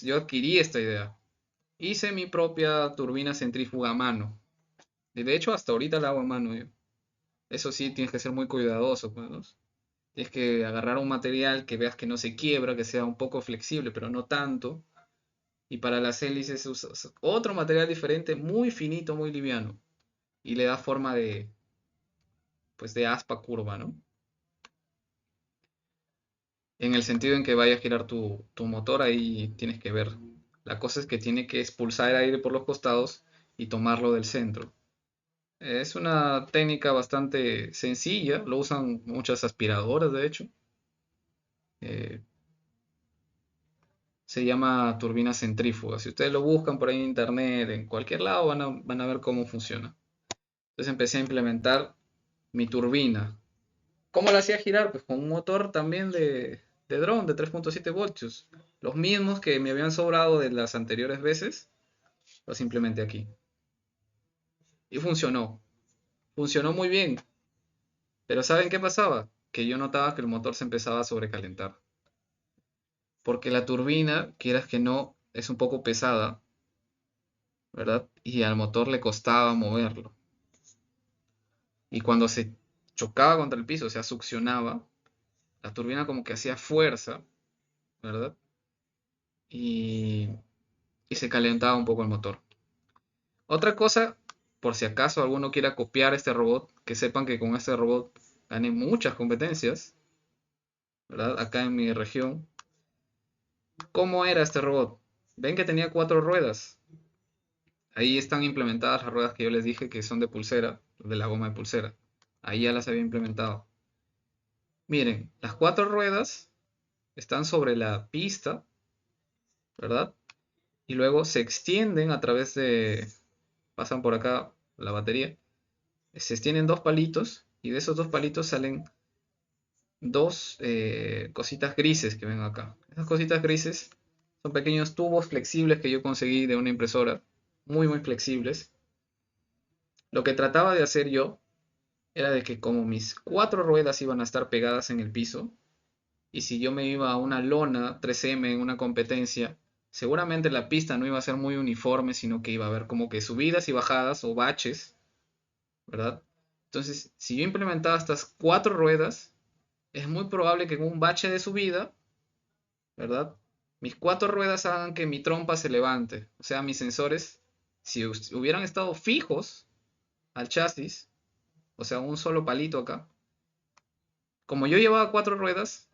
yo adquirí esta idea. Hice mi propia turbina centrífuga a mano. Y de hecho, hasta ahorita la hago a mano yo. Eso sí, tienes que ser muy cuidadoso, pues, ¿no? Tienes que agarrar un material que veas que no se quiebra, que sea un poco flexible, pero no tanto. Y para las hélices usas otro material diferente, muy finito, muy liviano. Y le da forma pues de aspa curva, ¿no? En el sentido en que vaya a girar tu motor, ahí tienes que ver. La cosa es que tiene que expulsar el aire por los costados y tomarlo del centro. Es una técnica bastante sencilla, lo usan muchas aspiradoras, de hecho. Eh, Se llama turbina centrífuga. Si ustedes lo buscan por ahí en internet, en cualquier lado, van a ver cómo funciona. Entonces empecé a implementar mi turbina. ¿Cómo la hacía girar? Pues con un motor también de dron de 3.7 voltios. Los mismos que me habían sobrado de las anteriores veces, los implementé aquí. Y funcionó. Funcionó muy bien. Pero ¿saben qué pasaba? Que yo notaba que el motor se empezaba a sobrecalentar. Porque la turbina, quieras que no, es un poco pesada, ¿verdad? Y al motor le costaba moverlo. Y cuando se chocaba contra el piso, o sea, succionaba, la turbina como que hacía fuerza, ¿verdad? Y, y se calentaba un poco el motor. Otra cosa, por si acaso alguno quiera copiar este robot, que sepan que con este robot gané muchas competencias, ¿verdad? Acá en mi región. ¿Cómo era este robot? Ven que tenía 4 ruedas. Ahí están implementadas las ruedas que yo les dije que son de pulsera, de la goma de pulsera. Ahí ya las había implementado. Miren, las 4 ruedas están sobre la pista, ¿verdad? Y luego se extienden pasan por acá la batería, se extienden 2 palitos y de esos 2 palitos salen dos cositas grises que ven acá. Esas cositas grises son pequeños tubos flexibles que yo conseguí de una impresora, muy muy flexibles. Lo que trataba de hacer yo era de que como mis 4 ruedas iban a estar pegadas en el piso, y si yo me iba a una lona 3M en una competencia, seguramente la pista no iba a ser muy uniforme, sino que iba a haber como que subidas y bajadas o baches, ¿verdad? Entonces, si yo implementaba estas 4 ruedas, es muy probable que en un bache de subida, ¿verdad? Mis 4 ruedas hagan que mi trompa se levante. O sea, mis sensores, si hubieran estado fijos al chasis, o sea, un solo palito acá, como yo llevaba 4 ruedas,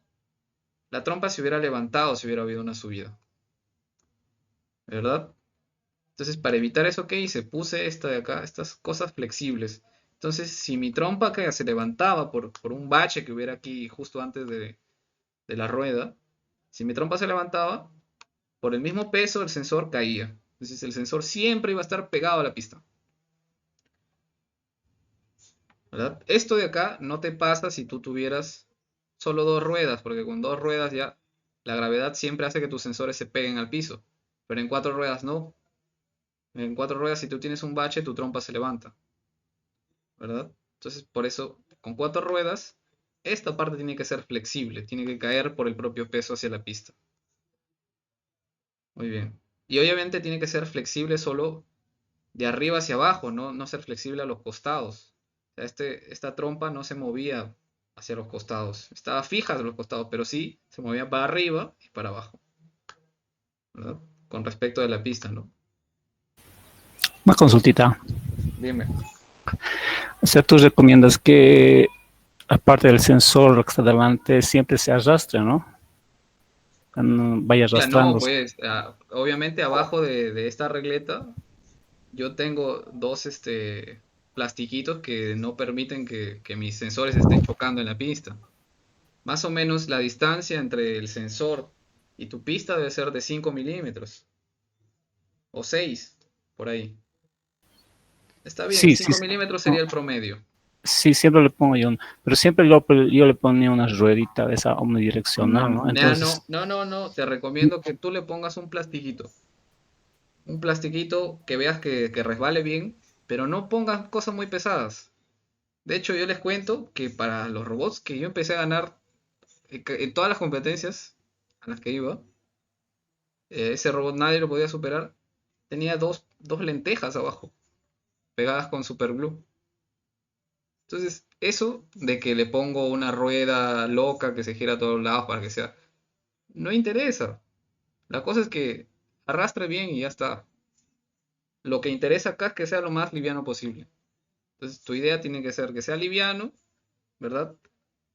la trompa se hubiera levantado si hubiera habido una subida, ¿verdad? Entonces, para evitar eso, ¿qué hice? Puse esta de acá, estas cosas flexibles. Entonces, si mi trompa que se levantaba por un bache que hubiera aquí justo antes de la rueda, si mi trompa se levantaba, por el mismo peso el sensor caía. Entonces, el sensor siempre iba a estar pegado a la pista. ¿Verdad? Esto de acá no te pasa si tú tuvieras solo dos ruedas, porque con dos ruedas ya la gravedad siempre hace que tus sensores se peguen al piso. Pero en cuatro ruedas no. En cuatro ruedas, si tú tienes un bache, tu trompa se levanta. ¿Verdad? Entonces, por eso, con cuatro ruedas, esta parte tiene que ser flexible, tiene que caer por el propio peso hacia la pista. Muy bien. Y obviamente tiene que ser flexible solo de arriba hacia abajo, no ser flexible a los costados. O sea, esta trompa no se movía hacia los costados, estaba fija hacia los costados, pero sí se movía para arriba y para abajo, ¿verdad? Con respecto de la pista, ¿no? Una consultita. Dime. O sea, tú recomiendas que, aparte del sensor que está delante, siempre se arrastre, ¿no? Vaya Ya no, arrastrándose. pues obviamente abajo de esta regleta yo tengo dos plastiquitos que no permiten que mis sensores estén chocando en la pista. Más o menos la distancia entre el sensor y tu pista debe ser de 5 milímetros o 6 por ahí. Está bien, Sí, sí, 5 milímetros sería el promedio. sí, siempre le pongo yo, pero siempre yo le ponía una ruedita de esa omnidireccional, ¿no? Entonces, No, te recomiendo que tú le pongas un plastiquito. Un plastiquito que veas que resbale bien, pero no pongas cosas muy pesadas. De hecho, yo les cuento que para los robots que yo empecé a ganar en todas las competencias a las que iba, ese robot nadie lo podía superar. Tenía dos lentejas abajo, pegadas con superglue. Entonces, eso de que le pongo una rueda loca que se gira a todos lados para que sea, no interesa. La cosa es que arrastre bien y ya está. Lo que interesa acá es que sea lo más liviano posible. Entonces, tu idea tiene que ser que sea liviano, ¿verdad?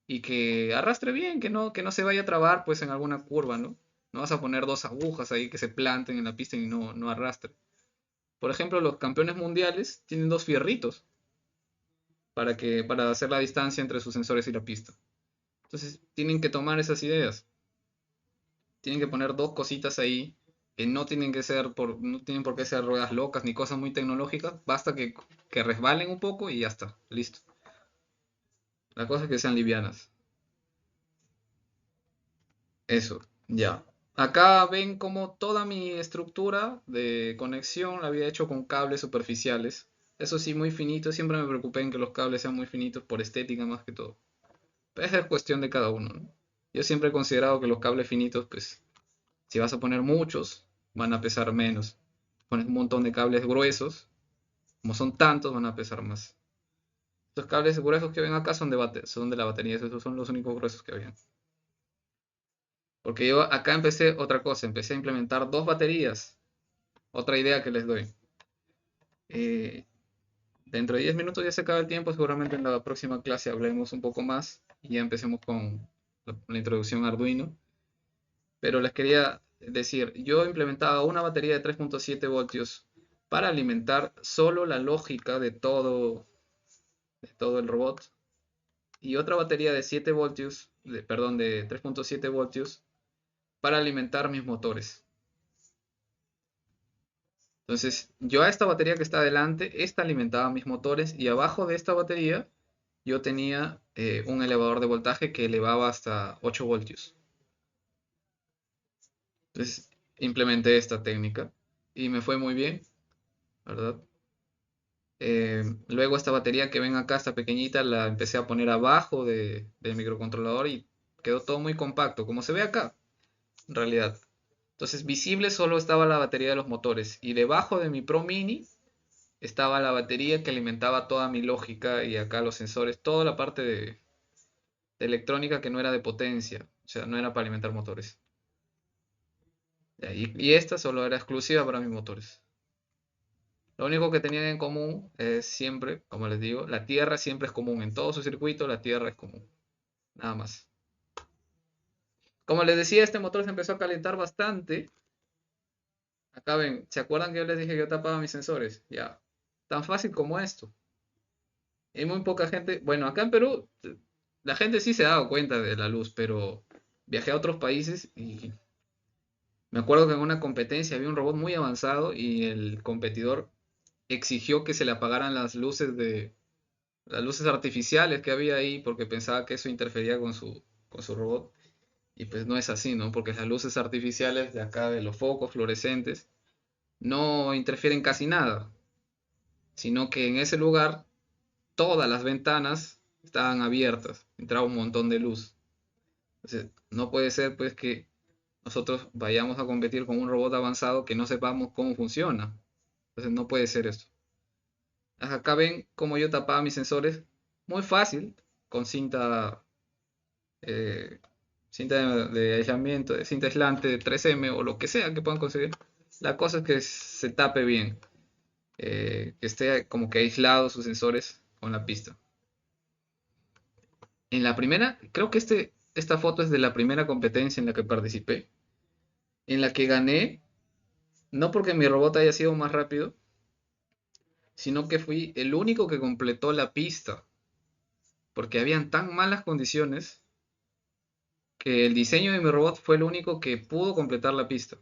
Y que arrastre bien, que no se vaya a trabar pues en alguna curva, ¿no? No vas a poner dos agujas ahí que se planten en la pista y no arrastre. Por ejemplo, los campeones mundiales tienen dos fierritos para hacer la distancia entre sus sensores y la pista. Entonces, tienen que tomar esas ideas. Tienen que poner dos cositas ahí que no tienen por qué ser ruedas locas ni cosas muy tecnológicas. Basta que resbalen un poco y ya está, listo. La cosa es que sean livianas. Eso, ya. Acá ven como toda mi estructura de conexión la había hecho con cables superficiales. Eso sí, muy finitos. Siempre me preocupé en que los cables sean muy finitos por estética más que todo. Pero esa es cuestión de cada uno, ¿no? Yo siempre he considerado que los cables finitos, pues, si vas a poner muchos, van a pesar menos. Pones un montón de cables gruesos, como son tantos, van a pesar más. Los cables gruesos que ven acá son de la batería, esos son los únicos gruesos que habían. Porque yo acá empecé otra cosa, empecé a implementar dos baterías. Otra idea que les doy. Eh, Dentro de 10 minutos ya se acaba el tiempo, seguramente en la próxima clase hablemos un poco más y ya empecemos con la introducción a Arduino. Pero les quería decir, yo implementaba una batería de 3.7 voltios para alimentar solo la lógica de todo el robot y otra batería de 7 voltios, perdón, de 3.7 voltios para alimentar mis motores. Entonces, yo a esta batería que está adelante, esta alimentaba mis motores y abajo de esta batería yo tenía un elevador de voltaje que elevaba hasta 8 voltios. Entonces, implementé esta técnica y me fue muy bien, ¿verdad? Luego esta batería que ven acá, esta pequeñita, la empecé a poner abajo del microcontrolador y quedó todo muy compacto, como se ve acá, en realidad. Entonces, visible solo estaba la batería de los motores y debajo de mi Pro Mini estaba la batería que alimentaba toda mi lógica y acá los sensores, toda la parte de electrónica que no era de potencia, o sea, no era para alimentar motores. Y esta solo era exclusiva para mis motores. Lo único que tenían en común es siempre, como les digo, la tierra siempre es común. En todo su circuito la tierra es común. Nada más. Como les decía, este motor se empezó a calentar bastante. Acá ven, ¿se acuerdan que yo les dije que yo tapaba mis sensores? Ya, tan fácil como esto. Hay muy poca gente, bueno, acá en Perú la gente sí se ha dado cuenta de la luz, pero viajé a otros países y me acuerdo que en una competencia había un robot muy avanzado y el competidor exigió que se le apagaran las luces artificiales que había ahí porque pensaba que eso interfería con su robot. Y pues no es así, ¿no? Porque las luces artificiales de acá, de los focos fluorescentes, no interfieren casi nada, sino que en ese lugar todas las ventanas estaban abiertas, entraba un montón de luz. Entonces, no puede ser pues que nosotros vayamos a competir con un robot avanzado que no sepamos cómo funciona. Entonces, no puede ser esto. Acá ven cómo yo tapaba mis sensores, muy fácil, con eh, cinta de aislamiento, de cinta aislante de 3M o lo que sea que puedan conseguir. La cosa es que se tape bien, que esté como que aislado sus sensores con la pista. En la primera, creo que esta foto es de la primera competencia en la que participé, en la que gané, no porque mi robot haya sido más rápido, sino que fui el único que completó la pista, porque habían tan malas condiciones que el diseño de mi robot fue el único que pudo completar la pista.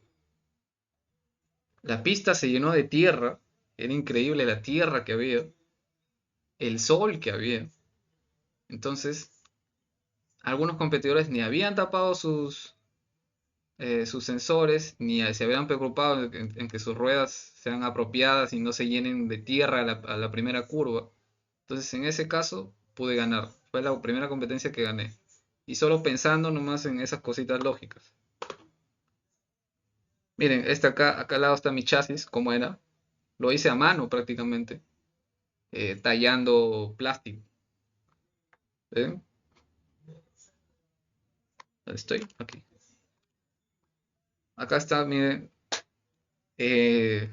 La pista se llenó de tierra, era increíble la tierra que había, el sol que había. Entonces, algunos competidores ni habían tapado sus sensores, ni se habían preocupado en que sus ruedas sean apropiadas y no se llenen de tierra a la primera curva. Entonces, en ese caso, pude ganar. Fue la primera competencia que gané. Y solo pensando nomás en esas cositas lógicas. Miren, acá al lado está mi chasis, como era. Lo hice a mano prácticamente, tallando plástico. ¿Ven? ¿Dónde estoy? Aquí. Acá está, miren. eh,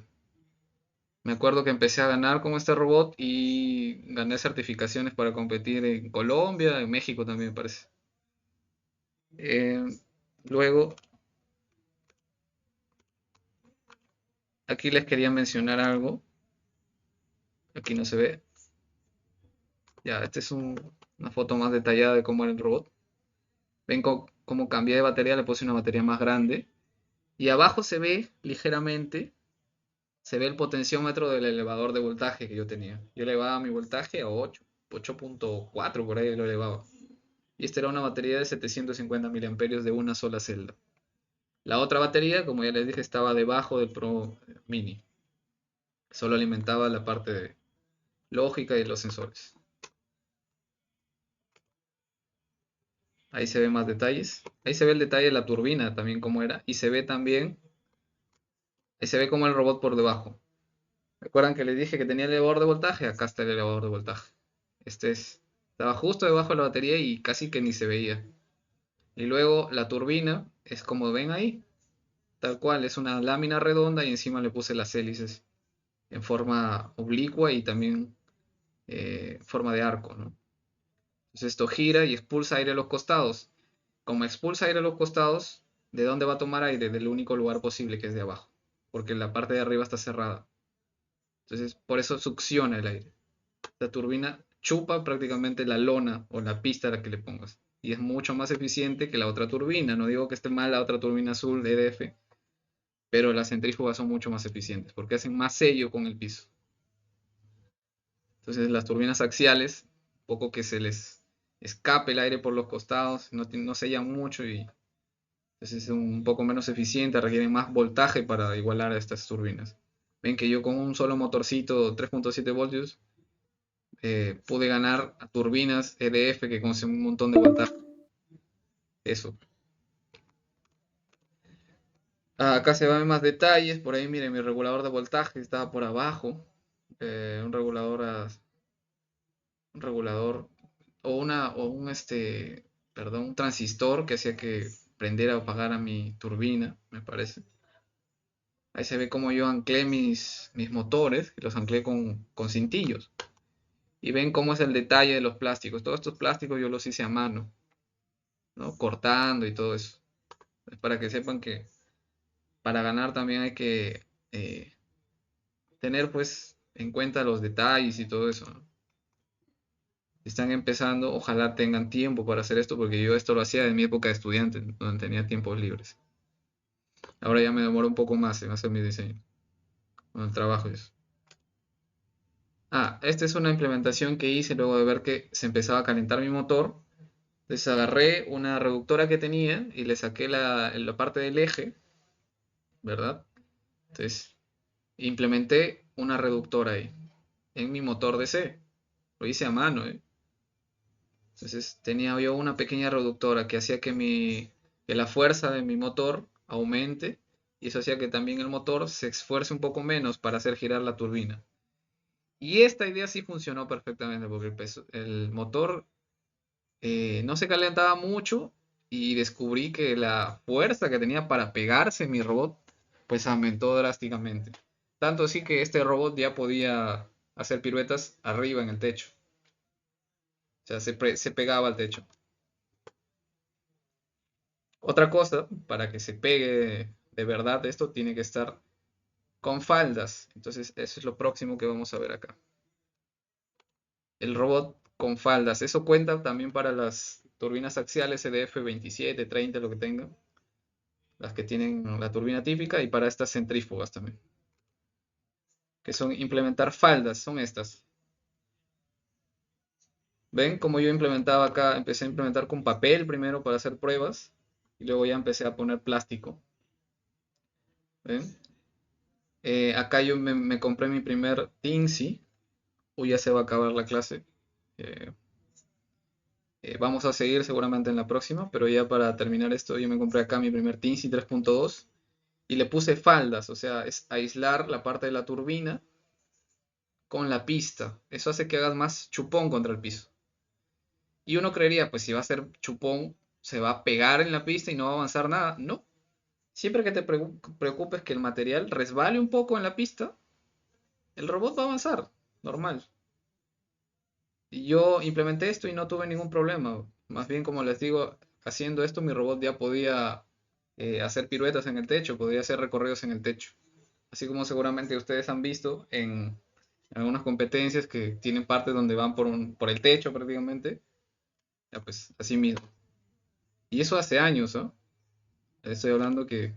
Me acuerdo que empecé a ganar con este robot y gané certificaciones para competir en Colombia, en México también me parece. Eh, Luego, aquí les quería mencionar algo. Aquí no se ve. Ya, esta es una foto más detallada de cómo era el robot. Ven cómo cambié de batería, le puse una batería más grande. Y abajo se ve ligeramente, se ve el potenciómetro del elevador de voltaje que yo tenía. Yo elevaba mi voltaje a 8.4 por ahí lo elevaba. Y esta era una batería de 750 miliamperios de una sola celda. La otra batería, como ya les dije, estaba debajo del Pro Mini. Solo alimentaba la parte de lógica y los sensores. Ahí se ve más detalles. Ahí se ve el detalle de la turbina también como era. Y se ve también, ahí se ve como el robot por debajo. ¿Recuerdan que les dije que tenía el elevador de voltaje? Acá está el elevador de voltaje. Estaba justo debajo de la batería y casi que ni se veía. Y luego la turbina es como ven ahí, tal cual, es una lámina redonda y encima le puse las hélices en forma oblicua y también forma de arco, ¿no? Entonces esto gira y expulsa aire a los costados. Como expulsa aire a los costados, ¿de dónde va a tomar aire? Del único lugar posible, que es de abajo, porque la parte de arriba está cerrada. Entonces por eso succiona el aire. La turbina chupa prácticamente la lona o la pista a la que le pongas. Y es mucho más eficiente que la otra turbina. No digo que esté mal la otra turbina azul EDF, pero las centrífugas son mucho más eficientes porque hacen más sello con el piso. Entonces las turbinas axiales, poco que se les escape el aire por los costados, no sellan mucho y entonces es un poco menos eficiente, requieren más voltaje para igualar a estas turbinas. Ven que yo con un solo motorcito 3.7 voltios pude ganar a turbinas EDF que consumen un montón de voltaje. Eso. Acá se ven más detalles, por ahí miren mi regulador de voltaje estaba por abajo. Un regulador un regulador perdón, un transistor que hacía que prendiera o apagara mi turbina, me parece. Ahí se ve cómo yo anclé mis motores, y los anclé con cintillos. Y ven cómo es el detalle de los plásticos. Todos estos plásticos yo los hice a mano, ¿no? Cortando y todo eso. Es para que sepan que para ganar también hay que tener pues en cuenta los detalles y todo eso, ¿no? Si están empezando, ojalá tengan tiempo para hacer esto, porque yo esto lo hacía en mi época de estudiante, donde tenía tiempos libres. Ahora ya me demoro un poco más en hacer mi diseño, con el trabajo y eso. Esta es una implementación que hice luego de ver que se empezaba a calentar mi motor. Entonces agarré una reductora que tenía y le saqué la parte del eje, ¿verdad? Entonces implementé una reductora ahí, en mi motor DC. Lo hice a mano, ¿eh? Entonces tenía yo una pequeña reductora que hacía que la fuerza de mi motor aumente, y eso hacía que también el motor se esfuerce un poco menos para hacer girar la turbina. Y esta idea sí funcionó perfectamente porque el motor no se calentaba mucho, y descubrí que la fuerza que tenía para pegarse en mi robot pues aumentó drásticamente. Tanto así que este robot ya podía hacer piruetas arriba en el techo. O sea, se pegaba al techo. Otra cosa, para que se pegue de verdad esto, tiene que estar con faldas. Entonces eso es lo próximo que vamos a ver acá. El robot con faldas. Eso cuenta también para las turbinas axiales EDF 27, 30, lo que tengan. Las que tienen la turbina típica, y para estas centrífugas también. Que son implementar faldas, son estas. ¿Ven? Como yo implementaba acá, empecé a implementar con papel primero para hacer pruebas, y luego ya empecé a poner plástico. ¿Ven? Acá yo me compré mi primer Teensy. Uy, ya se va a acabar la clase. Vamos a seguir seguramente en la próxima, pero ya para terminar esto, yo me compré acá mi primer Teensy 3.2 y le puse faldas, o sea, es aislar la parte de la turbina con la pista. Eso hace que hagas más chupón contra el piso. Y uno creería, pues si va a ser chupón, se va a pegar en la pista y no va a avanzar nada. No. Siempre que te preocupes que el material resbale un poco en la pista, el robot va a avanzar, normal. Y yo implementé esto y no tuve ningún problema. Más bien, como les digo, haciendo esto mi robot ya podía hacer piruetas en el techo, podía hacer recorridos en el techo. Así como seguramente ustedes han visto en algunas competencias que tienen partes donde van por el techo prácticamente. Ya pues, así mismo. Y eso hace años, ¿no? Estoy hablando que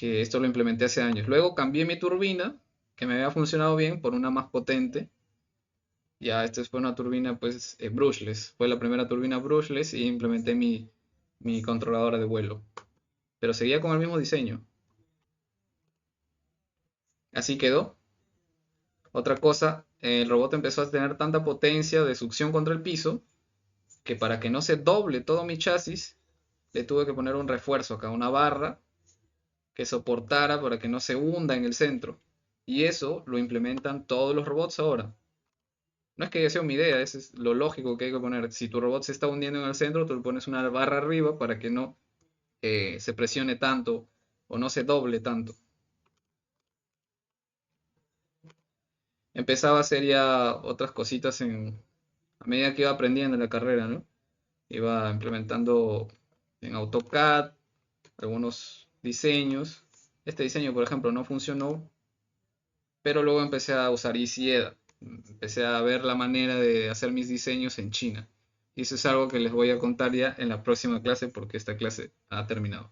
esto lo implementé hace años. Luego cambié mi turbina, que me había funcionado bien, por una más potente. Ya, esta fue una turbina pues brushless. Fue la primera turbina brushless y implementé mi controladora de vuelo. Pero seguía con el mismo diseño. Así quedó. Otra cosa, el robot empezó a tener tanta potencia de succión contra el piso que para que no se doble todo mi chasis, le tuve que poner un refuerzo acá, una barra que soportara para que no se hunda en el centro. Y eso lo implementan todos los robots ahora. No es que haya sido mi idea, eso es lo lógico que hay que poner. Si tu robot se está hundiendo en el centro, tú le pones una barra arriba para que no se presione tanto o no se doble tanto. Empezaba a hacer ya otras cositas a medida que iba aprendiendo en la carrera, ¿no? Iba implementando en AutoCAD algunos diseños. Este diseño, por ejemplo, no funcionó, pero luego empecé a usar EasyEDA. Empecé a ver la manera de hacer mis diseños en China. Y eso es algo que les voy a contar ya en la próxima clase, porque esta clase ha terminado.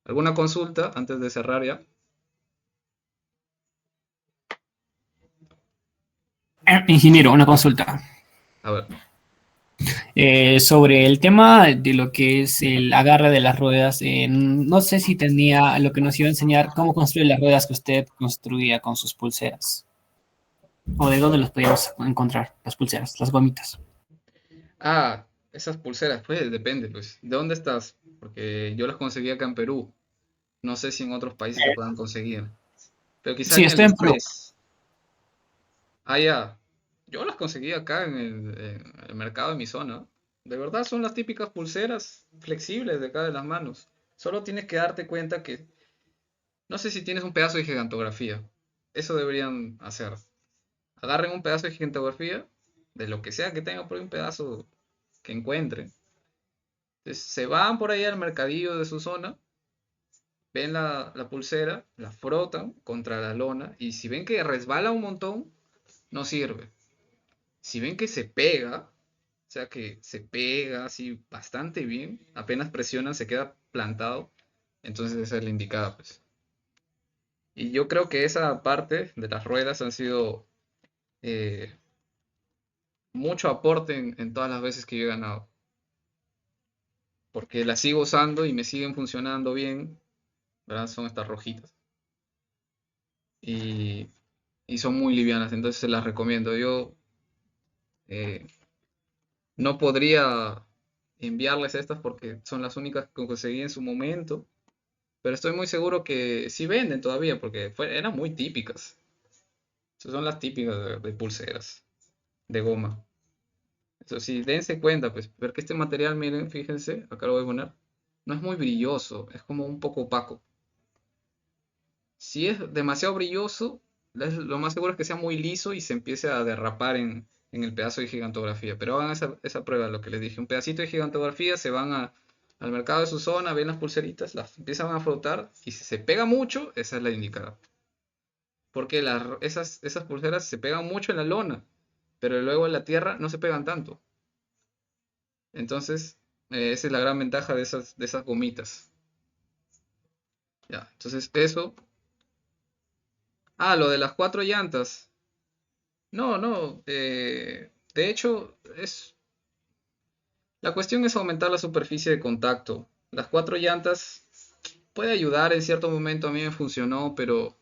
¿Alguna consulta antes de cerrar ya? Ingeniero, una consulta. A ver. Sobre el tema de lo que es el agarre de las ruedas, no sé si tenía lo que nos iba a enseñar cómo construir las ruedas que usted construía con sus pulseras. O de dónde las podíamos encontrar, las pulseras, las gomitas. Esas pulseras, pues depende, pues. ¿De dónde estás? Porque yo las conseguí acá en Perú. No sé si en otros países se puedan conseguir. Pero quizá Sí, en estoy en Perú. AliExpress. Ya. Yo las conseguí acá en el mercado de mi zona. De verdad son las típicas pulseras flexibles de acá de las manos. Solo tienes que darte cuenta que, no sé si tienes un pedazo de gigantografía. Eso deberían hacer. Agarren un pedazo de gigantografía, de lo que sea que tengan por ahí, un pedazo que encuentren. Entonces, se van por ahí al mercadillo de su zona ven la pulsera, la frotan contra la lona y si ven que resbala un montón, no sirve. Si ven que se pega, o sea que se pega así bastante bien, apenas presionan, se queda plantado, entonces esa es la indicada, pues. Y yo creo que esa parte de las ruedas han sido eh, mucho aporte en todas las veces que yo he ganado. Porque las sigo usando y me siguen funcionando bien, ¿verdad? Son estas rojitas. Y, y son muy livianas, entonces se las recomiendo. Yo eh, no podría enviarles estas porque son las únicas que conseguí en su momento, pero estoy muy seguro que sí venden todavía porque eran muy típicas. Esas son las típicas de pulseras, de goma. Eso sí, dense cuenta, pues, porque este material, miren, fíjense, acá lo voy a poner, no es muy brilloso, es como un poco opaco. Si es demasiado brilloso, lo más seguro es que sea muy liso y se empiece a derrapar en el pedazo de gigantografía. Pero hagan esa prueba, lo que les dije. Un pedacito de gigantografía, se van al mercado de su zona, ven las pulseritas, las empiezan a frotar y si se pega mucho, esa es la indicada. Porque esas pulseras se pegan mucho en la lona, pero luego en la tierra no se pegan tanto. Entonces, esa es la gran ventaja de esas gomitas. Ya, entonces eso. Ah, lo de las 4 llantas. No, no. De hecho, la cuestión es aumentar la superficie de contacto. Las 4 llantas puede ayudar en cierto momento. A mí me funcionó, pero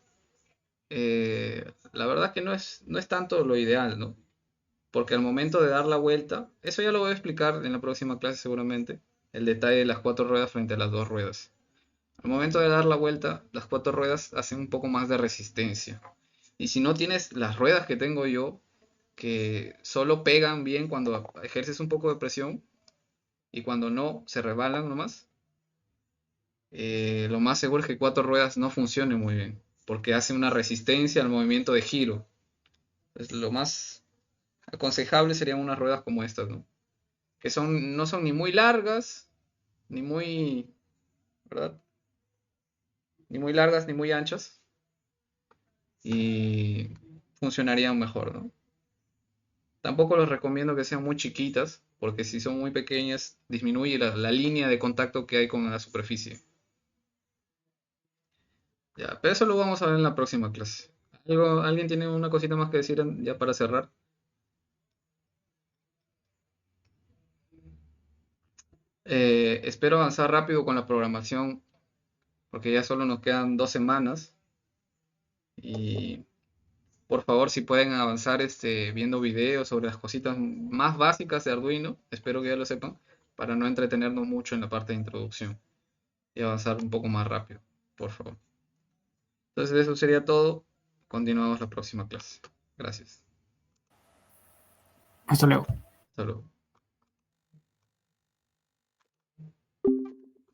la verdad que no es tanto lo ideal, ¿no? Porque al momento de dar la vuelta, eso ya lo voy a explicar en la próxima clase seguramente, el detalle de las 4 ruedas frente a las 2 ruedas. Al momento de dar la vuelta, las 4 ruedas hacen un poco más de resistencia. Y si no tienes las ruedas que tengo yo, que solo pegan bien cuando ejerces un poco de presión y cuando no, se rebalan nomás, lo más seguro es que 4 ruedas no funcionen muy bien, porque hace una resistencia al movimiento de giro. Entonces, lo más aconsejable serían unas ruedas como estas, ¿no? Que no son ni muy largas, ni muy, ¿verdad? Ni muy largas, ni muy anchas, y funcionarían mejor, ¿no? Tampoco los recomiendo que sean muy chiquitas, porque si son muy pequeñas, disminuye la línea de contacto que hay con la superficie. Ya, pero eso lo vamos a ver en la próxima clase. ¿Alguien tiene una cosita más que decir ya para cerrar? Espero avanzar rápido con la programación, porque ya solo nos quedan 2 semanas. Y por favor, si pueden avanzar viendo videos sobre las cositas más básicas de Arduino, espero que ya lo sepan, para no entretenernos mucho en la parte de introducción y avanzar un poco más rápido, por favor. Entonces eso sería todo. Continuamos la próxima clase. Gracias. Hasta luego. Hasta luego.